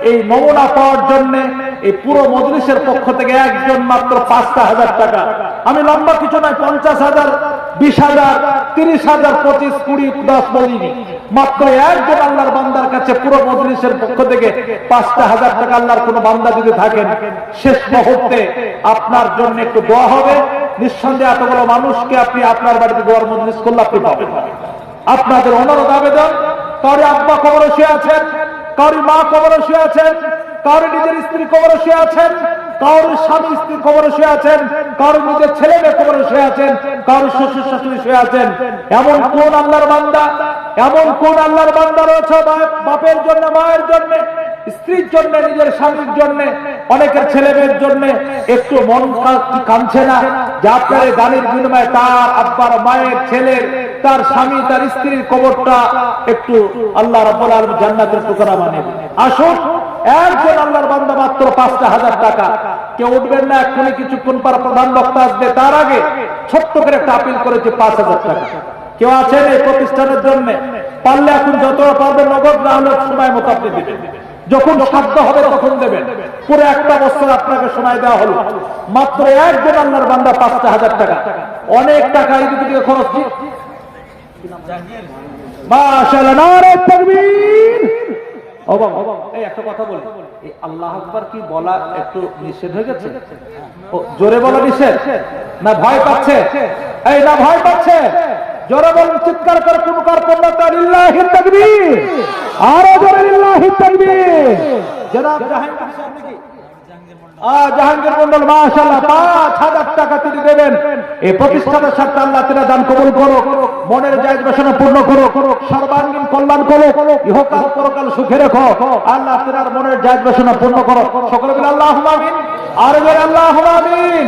এই নমুনা পাওয়ার জন্য এই পুরো মজলিসের পক্ষ থেকে একজন মাত্র 5,000 টাকা, আমি লম্বা কিছু নয়, 50,000, 20,000, 30,000, 25, 20, 10 বলিনি, মাত্র একজন আল্লাহর বান্দার কাছে পুরো মজলিসের পক্ষ থেকে 5,000 টাকা, আল্লাহর কোন বান্দা যদি থাকেন, শেষ মুহূর্তে আপনার জন্য একটু দোয়া হবে। নিঃসন্দেহে এতগুলো মানুষকে আপনি আপনার বাড়িতে দোয়ার মজলিস করলে আপনি পাবেন। আপনাদের অনুরোধ আবেদন, কারো আব্বা কবরে শুয়ে আছেন, কারো মা কবরে শুয়ে আছেন, কারো নিজের স্ত্রী কবরে শুয়ে আছেন, কারো স্বামী স্ত্রী কবরে শুয়ে আছেন, কারো নিজের ছেলে মেয়ে কবরে শুয়ে আছেন, কারো শ্বশুর শাশুড়ি শুয়ে আছেন। এমন কোন আল্লাহর বান্দা, এমন কোন আল্লাহর বান্দা রয়েছে বাপের জন্য, মায়ের জন্য, স্ত্রীর জন্য, নিজের স্বামীর জন্য, অনেকের ছেলে মেয়ের জন্য একটু মন কাঁদছে না যে আপনার গানের বিনিময়ে তার আব্বার, মায়ের, ছেলের, তার স্বামী, তার স্ত্রীর কবরটা একটু আল্লাহ রাব্বুল আলামিন জান্নাতের টুকরা বানিয়ে দিন। আসুন, একজন আল্লাহর বান্দা মাত্র 5,000 টাকা। কেউ উঠবেন না, এক্ষুনি কিছুক্ষণ পর প্রধান বক্তা আসবে, তার আগে ছোট্ট করে একটা আপিল করেছে 5,000 টাকা। কেউ আছেন এই প্রতিষ্ঠানের জন্য? পারলে এখন যতটা পারবেন নগদ, না হলে সময় মতো আপনি দেবেন, যখন সাধ্য হবে তখন দেবেন। পুরো একটা বছর আপনাকে সময় দেওয়া হলো, মাত্র একজন আল্লাহর বান্দা 5,000 টাকা। অনেক টাকা এদিকে দিকে খরচ। মাশাআল্লাহ, নারে তাকবীর। এই একটা কথা বলি, এই আল্লাহ আকবার কি বলা একটু নিষেধ হয়ে গেছে? জোরে বলা নিষেধ না ভয় পাচ্ছে? এই না ভয় পাচ্ছে, জোরে বলুন, চিৎকার করে পুনকার পূর্ণতা, লিল্লাহি তাকবীর, আরো জোরে লিল্লাহি তাকবীর। জনাব জাহাঙ্গীর মন্ডল, মাশাআল্লাহ, 5,000 টাকা তিনি দেবেন। এই প্রতিষ্ঠানের সাথে আল্লাহ তাআলা দান কবুল করো, মনের জায়েজ বাসনা পূর্ণ করো, সর্বাঙ্গীন কল্যাণ করো, ইহকাল পরকাল সুখে রেখো। আল্লাহ তাআলার মনের জায়েজ বাসনা পূর্ণ করো। সকলে বলে আল্লাহুম্মা আমিন, আর বলে আল্লাহুম্মা আমিন।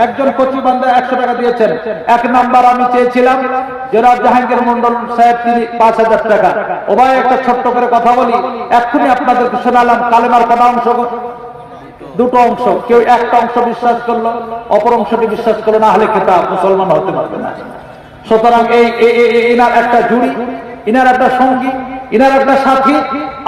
একজন কচি বান্দা 100 টাকা দিয়েছেন। 1 নাম্বার আমি চেয়েছিলাম জনাব জাহাঙ্গীর মন্ডল সাহেব, তিনি 5,000 টাকা। ও ভাই, একটা ছোট্ট করে কথা বলি, এক্ষুনি আপনাদেরকে শোনালাম কালেমার কত অংশ, দুটো অংশ। কেউ একটা অংশ বিশ্বাস করলো, অপর অংশটি বিশ্বাস করলো, না হলে কিতাব মুসলমান হতে পারবে না। সুতরাং ইনার একটা জুড়ি, ইনার একটা সঙ্গী, ইনার একটা সাথী।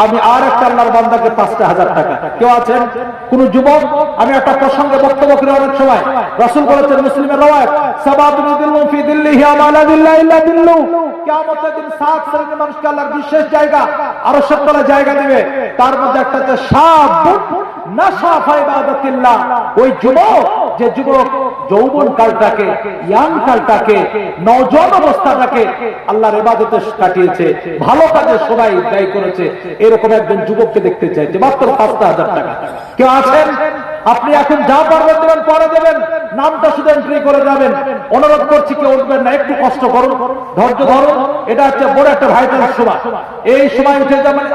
আমি আর একটা আল্লাহর বান্দাকে 5,000 টাকা। কেউ আছেন কোন যুবক? আমি একটা প্রসঙ্গে বক্তব্য করি অনেক সময়, রাসূল বলেছেন, মুসলিমের রওয়ায়াত, সাবাতুন দিল্লু ফি দিল্লিহি আমালা দিল্লাহি ইল্লা দিল্লু। কিয়ামতের দিন 7 শ্রেণীর মানুষকে আল্লাহর বিশেষ জায়গা, আরশের তলায় জায়গা দিবে। তার মধ্যে একটা হচ্ছে শাবুন নাশা ফি ইবাদাতিল্লাহ। ওই যুবক, যে যুবক যৌবন কালটাকে, ইয়াং কালটাকে, নওজোয়ান অবস্থাটাকে আল্লাহর ইবাদতে কাটিয়েছে, ভালো কাজে সবাই ব্যয় করেছে, এরকম একজন যুবককে দেখতে চাইছে। মাত্র 5,000 টাকা। কেউ আছেন? আপনি এখন যা পারবেন দেবেন, পরে দেবেন, নামটা শুধু এন্ট্রি করে যাবেন। অনুরোধ করছি, কেউ উঠবেন না, একটু কষ্ট করুন, ধৈর্য ধরুন। এটা হচ্ছে বড় একটা ভাইটাল সময়। এই সময় উঠে যাবেন।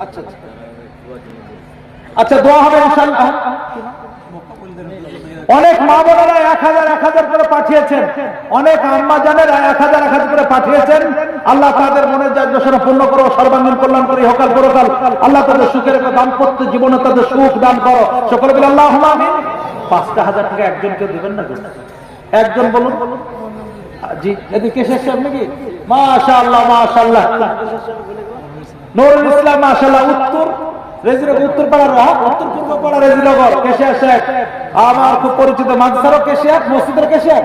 আচ্ছা আচ্ছা, দোয়া হবে ইনশাআল্লাহ। অনেক মা বোনেরা 1,000 করে পাঠিয়েছেন, অনেক আম্মা জানেরা 1,000 করে পাঠিয়েছেন। আল্লাহ তাদের মনের জায়গা পূর্ণ করো, সর্বাঙ্গীন কল্যাণ করে ইহকাল পরকাল। আল্লাহ তাদের সুখের দাম্পত্য জীবনে তাদের সুখ দান করো। সকলে বলে আল্লাহুম্মা আমিন। 5,000 টাকা একজনকে দেবেন না? একজন বলুন। জি, এদিকে শেষ নাকি? মাশাআল্লাহ, মাশাআল্লাহ। নুরুল ইসলাম, মাশাআল্লাহ, উত্তর পাড়ার, উত্তর পূর্ব পাড়া রেজিনগর, কেশিয়া শেখ, আমার খুব পরিচিত, মাদ্রাসার কেশিয়া, মসজিদের কেশিয়া।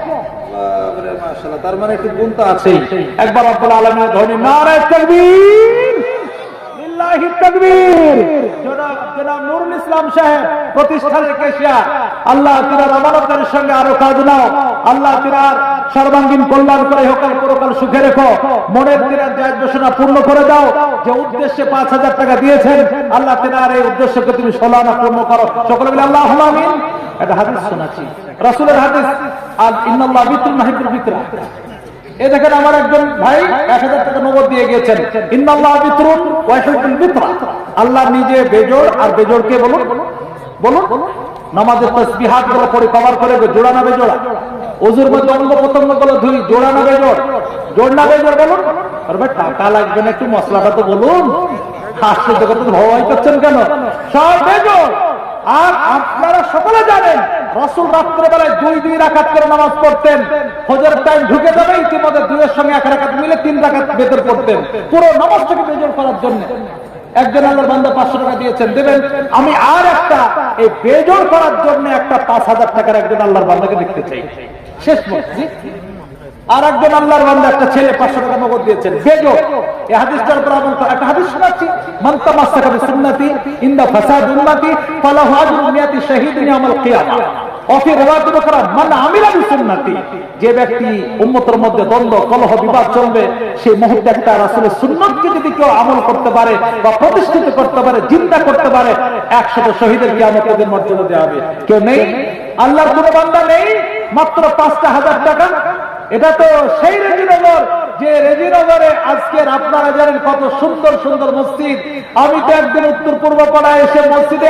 মাশাআল্লাহ, তার মানে একটু গুণ তো আছেই। একবার রব্বুল আলামিনের ধ্বনি, নারে তাকবীর, লিল্লাহি তাকবীর। জনাব নুরুল ইসলাম সাহেব প্রতিষ্ঠানের কেশিয়ার, আল্লাহ তিনার আমানতের সঙ্গে আরো কাজ নাও, আল্লাহ তিনার সর্বাঙ্গীন কল্যাণ করে হোকাল পরকাল সুখে রেখো, মনের তিনার জায়েজ বাসনা পূর্ণ করে দাও। যে উদ্দেশ্যে 5,000 টাকা দিয়েছেন, আল্লাহ তিনার এই উদ্দেশ্যকে তুমি ষোলানা পূর্ণ করো। সকলে বলে আল্লাহুম্মা আমিন। এটা হাদিস শোনাচ্ছি, রাসূলের হাদিস, আর ইন্নাল্লাহ বিতুল মাহিবুল বিতরা। এই দেখেন আমার একজন ভাই 1000 টাকা নগদ দিয়ে গিয়েছেন। ইন্নাল্লাহ বিতরুন ওয়া ইউহিব্বুল বিতরা। আল্লাহ নিজে বেজোড়, আর বেজোড়কে বলুন বলুন নামাজের তাসবিহাত গুলো পড়ে কভার করে জোড়া না বেজোড়া, ওযুর মধ্যে অঙ্গ প্রত্যঙ্গ গুলো ধুই জোড়া না বেজোড়, জোড় না বেজোড় বলুন। আর ভাই টাকা লাগবে না, একটু মশলাটা তো বলুন। হাসতে তো কত ভয় করছেন কেন? সব বেজোড়। আর আপনারা সকলে জানেন রাসূল রাত্রে বেলায় 2 রাকাত করে নামাজ পড়তেন। ফজর টাইম ঢুকে যাবে, ইতিমধ্যে 2 এর সঙ্গে 1 রাকাত মিলে 3 রাকাত বেতর পড়তেন পুরো নামাজটাকে বেজোড় করার জন্য। একজন আল্লাহর বান্দা 500 টাকা দিয়েছেন, দেবেন। আমি আর একটা এই বেজোড় করার জন্য একটা 5000 টাকার একজন আল্লাহর বান্দাকে দেখতে চাই। শেষ মসজিদ আর একজন আল্লাহর বান্দা, একটা ছেলে 500 টাকা নগদ দিয়েছেন বেজোড়। এই হাদিসটার উপর আমি একটা হাদিস শোনাচ্ছি, মান তামাসসাকা বিসুন্নতি ইনদা ফাসাদ উম্মতি ফালাহু আজরু মিয়াতি শাহীদিন ইয়াউমাল কিয়ামা। অফি রিওয়ায়াত উখরা মান আমিলা বিসুন্নতি। যে ব্যক্তি উম্মতের মধ্যে দ্বন্দ্ব কলহ বিবাদ চলবে, সেই মুহূর্তে একটা রাসূলের সুন্নাতকে যদি কেউ আমল করতে পারে বা প্রতিষ্ঠিত করতে পারে, জিন্দা করতে পারে, 100 শহীদের কিয়ামতের দিন মর্যাদা দেওয়া হবে। কেউ নেই? আল্লাহর কোন বান্দা নেই? মাত্র 5,000 টাকা। এটা তো সেই রেজিনগর, যে রেজিনগরে আজকের আপনারা জানেন কত সুন্দর সুন্দর মসজিদ। আমি তো একদিন উত্তর পূর্ব পাড়ায় এসে মসজিদে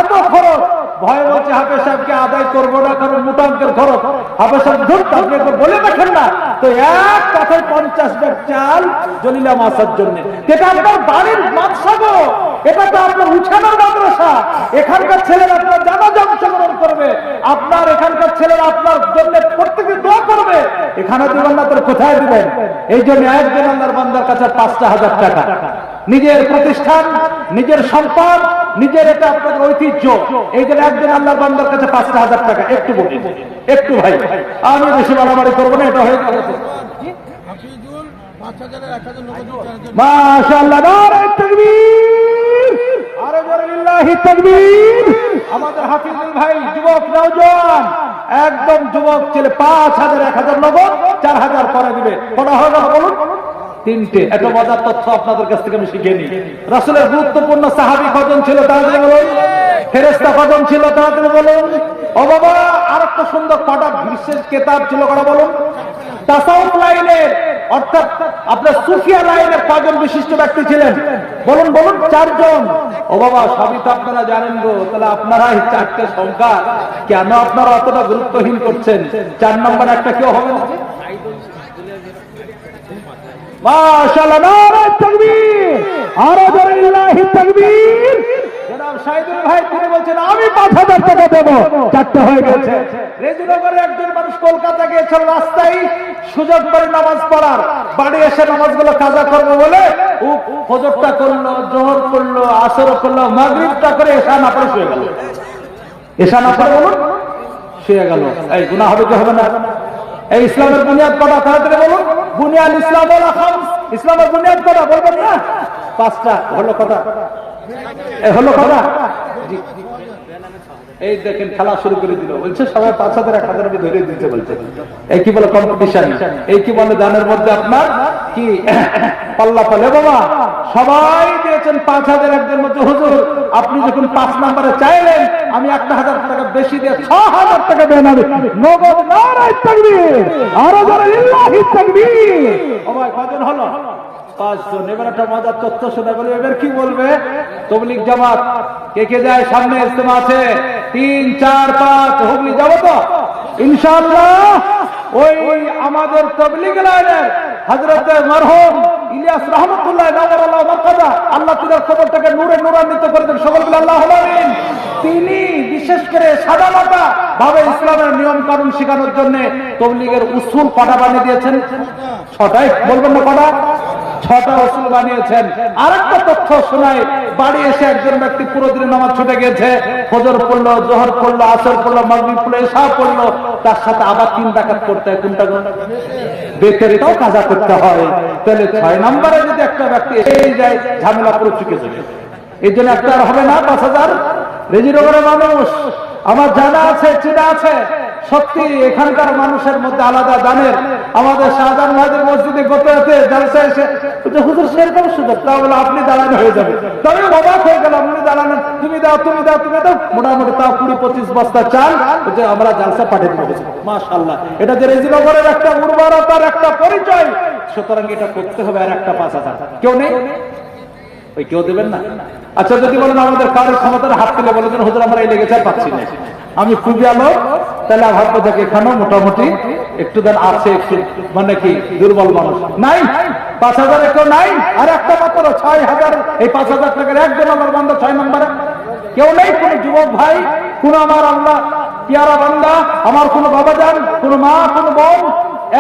এত খরচ, ভয় বলছে হাফেজ সাহেবকে আদায় করবো না, কারণ মোটা অঙ্কের খরচ। হাফেজ সাহেব ধরুন, আপনি একবার বলে দেখেন না তো, এক কাঠায় 50 ব্যাগ চাল জলিলা মাসার জন্য। এটা আপনার বাড়ির মাদ্রাসা, এটা তো আপনার উঠানোর মাদ্রাসা। এখানকার ছেলেরা আপনার জানাজা অংশগ্রহণ করবে, আপনার এখানকার ছেলেরা আপনার জন্য প্রত্যেকে দোয়া করবে। এখানে দিবেন না, তোর কোথায় দিবেন? এই জন্য একজন আল্লাহর বান্দার কাছে 5,000 টাকা, নিজের প্রতিষ্ঠান, নিজের সম্পদ, নিজের, এটা আপনাদের ঐতিহ্য। এই জন্য একজন আল্লাহর বান্দার কাছে 5,000 টাকা। একটু বলি, একটু ভাই, আমি বেশি বাড়াবাড়ি করবো না, এটা হয়ে গেল। মাশাআল্লাহ, নারে তাকবীর, আরে জোরে লিল্লাহি তাকবীর। আমাদের হাফিজুল ভাই যুবক নওজোয়ান, একদম যুবক ছেলে, 5,000 1,000 নগদ, 4,000 পরে দিবে। কটা হয়ে গেল বলুন? 3টে। এত মজার তথ্য আপনাদের কাছ থেকে আমি শিখে নিই। রাসূলের গুরুত্বপূর্ণ সাহাবী কজন ছিল তাড়াতাড়ি বলুন? ফেরেশতা কজন ছিল তাড়াতাড়ি বলুন? ও বাবা, আরেকটা সুন্দর কটা বিশেষ কিতাব ছিল, কটা বলুন? তাসাউফ লাইনের, অর্থাৎ আপনার সুফিয়া লাইনের কজন বিশিষ্ট ব্যক্তি ছিলেন বলুন? 4 জন। ও বাবা, সবই তো আপনারা জানেন গো। তাহলে আপনারা এই 4টে সংখ্যা কেন আপনারা অতটা গুরুত্বহীন করছেন? 4 নম্বর একটা কেউ হবে না? মাশাআল্লাহ, নারে তাকবীর, আরে জোরে লিল্লাহি তাকবীর। জনাব সাইদুল ভাই তিনি বলছেন আমি 5,000 টাকা দেব। 4টে হয়ে গেছে। রেজিনগরের একজন মানুষ কলকাতা গিয়েছিল, রাস্তায় সুযোগ করে নামাজ পড়ার, বাড়ি এসে নামাজগুলো কাজা করবে বলে ফজরটা করলো, জোহর করলো, আসর করলো, মাগরিবটা করে এশা না পড়ে শুয়ে গেল। এশা না পড়ে বলুন শুয়ে গেল। এই গুনাহ হবে কি হবে না? এই ইসলামের বুনিয়াদ কটা তাড়াতাড়ি বলুন? বুনিয়াদ ইসলাম ওয়ালা খামস। ইসলামের বুনিয়াদ কটা বলবেন না? 5টা। হলো কথা? হলো কথা? এই দেখেন খেলা শুরু করে দিল, বলছে সবাই 5,000 1,000 ধরে দিতে বলছে। এই কি বলে কম্পিটিশন? এই কি বলে দানের মধ্যে আপনার কি পাল্লা পালে? বাবা সবাই দিয়েছেন 5,000। একজন মধ্যে হুজুর আপনি যখন 5 নম্বরে চাইলেন, আমি 1,000 টাকা বেশি দিয়ে 6,000 টাকা দেন আমি নগদ। নারে তাকবীর, আরে জোরে লিল্লাহি তাকবীর। ও ভাই কজন হলো? 5 জন। এবার একটা মজার তথ্য শোনা বলি। এবার কি বলবে? তবলিগ জামাত কে কে যায়? সামনে ইজতেমা আছে 3, 4, 5। হুগলি যাবো তো ইনশাআল্লাহ। ওই আমাদের তবলিগ লাইনের হযরত মরহুম ইলিয়াস রাহমাতুল্লাহ নওয়ারাল্লাহু মারকাদা, আল্লাহ তাআলার কবরটাকে নূরে নূরান্বিত করে দেন। সকল বলে আল্লাহুম্মা আমিন। তিনি বিশেষ করে সাদামাটা ভাবে ইসলামের নিয়ম কানুন শেখানোর জন্য তবলিগের উসুল কটা বানিয়ে দিয়েছেন? 6টাই। বলবেন না কটা? 6টা উসুল বানিয়েছেন। আরেকটা তথ্য শোনায়, বাড়ি এসে একজন ব্যক্তি পুরো দিনে নামাজ ছুটে গেছে, ফজর পড়লো, জোহর পড়লো, আসর পড়লো, মাগরিব পড়লো, ইশা পড়লো, তার সাথে আবার 3 রাকাত করতে হয়। কোনটা? বেতেরটাও কাজা করতে হয়। তাহলে 6 নম্বরে যদি একটা ব্যক্তি এই যায় ঝামেলা পুরো চুকে যাবে। এই জন্য একটা আর হবে না 5000 রেজিনগরের মানুষ আমার জানা আছে, চেনা আছে। সত্যি এখানকার মানুষের মধ্যে আলাদা দানের। আমাদের শাহজাহান ভাইদের মসজিদে গত রাতে জালসা এসে হুজুর সেরকম সুযোগ, তা বলে আপনি দাঁড়ানো হয়ে যাবে। তবে অবাক হয়ে গেল, আপনি দাঁড়ানো, তুমি দাও তুমি দাও তুমি দাও, মোটামুটি তাও 20-25 বস্তা চাল যে আমরা জালসা পাঠিয়ে দেবো। মাশাআল্লাহ, এটা যে রেজিনগরের একটা উর্বরতার একটা পরিচয়। সুতরাং এটা করতে হবে। আর একটা 5000 কেউ নেই, ওই কেউ দেবেন না। আচ্ছা, যদি বলেন আমাদের কারোর ক্ষমতার হাত তুলে বলে দেন হুজুর আমরা এই লেগেছে পাচ্ছি না, আমি খুবই আলো, তাহলে ভাববো দেখে এখানেও মোটামুটি একটু দেন আছে, একটু মানে কি দুর্বল মানুষ নাই। 5000 কেউ নাই। আর একটা মাত্র 6000, এই 5000 টাকার একজন আমার বান্দা 6 নম্বরে কেউ নেই। কোন যুবক ভাই, কোন আমার আল্লাহ পিয়ারা বান্দা, আমার কোন বাবাজান, কোন মা, কোন বোন,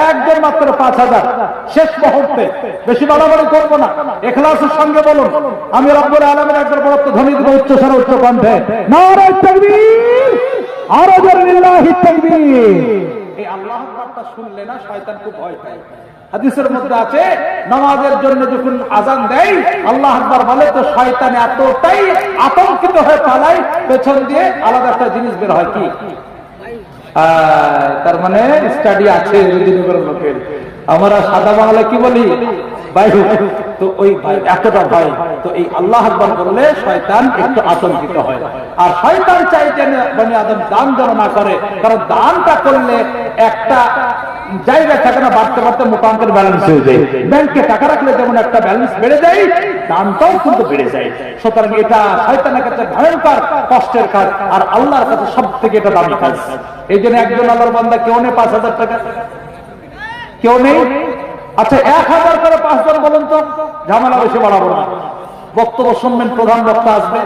একজন মাত্র 5000 শেষ মুহূর্তে। বেশি বাড়াবাড়ি করবো না, ইখলাসের সঙ্গে বলুন আমি রব্বুল আলামিন একবার বড় ধ্বনি দেব উচ্চ স্বরে উচ্চ কণ্ঠে, নারে তাকবীর, আরো জোরে লিল্লাহি তাকবীর। এই আল্লাহু আকবারটা শুনলে না শয়তান খুব ভয় পায়। হাদিসের মধ্যে আছে নামাজের জন্য যখন আযান দেয় আল্লাহু আকবার বলে তো শয়তান এতটাই আতঙ্কিত হয়ে পালায়, পেছন দিয়ে আলাদা একটা জিনিস বের হয়। কি? তার মানে স্টাডি আছে লোকের। আমরা সাদা বাংলা কি বলি বায়ু, তো ওই এতটা ভয়। তো এই আল্লাহ আকবার বললে শয়তান একটু আতঙ্কিত হয়। আর শয়তান চাই যেন বনি আদম দান যেন না করে, কারণ দানটা করলে একটা জায়গা থাকে না, বাড়তে বাড়তে মোটা অঙ্কের ব্যালেন্স হয়ে যায়। ব্যাংকে টাকা রাখলে যেমন একটা ব্যালেন্স বেড়ে যায়, দানটাও কিন্তু বেড়ে যায়। সুতরাং এটা শয়তানের কাছে ভয়ঙ্কর কষ্টের কাজ, আর আল্লাহর কাছে সব থেকে এটা দামি কাজ। এই জন্য একজন আল্লাহর বান্দা কেউ নেই 5000 টাকা, কেউ নেই। আচ্ছা 1000 করে 5 জন বলুন তো, ঝামেলা বেশি বাড়াবো না। বক্তব্য শুনবেন, প্রধান বক্তা আসবে।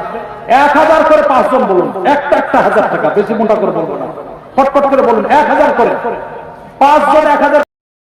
1000 করে 5 জন বলুন, একটা 1000 টাকা, বেশি মোটা করে বলবো না, ফটফট করে বলুন। 1000 করে 5 জন 1000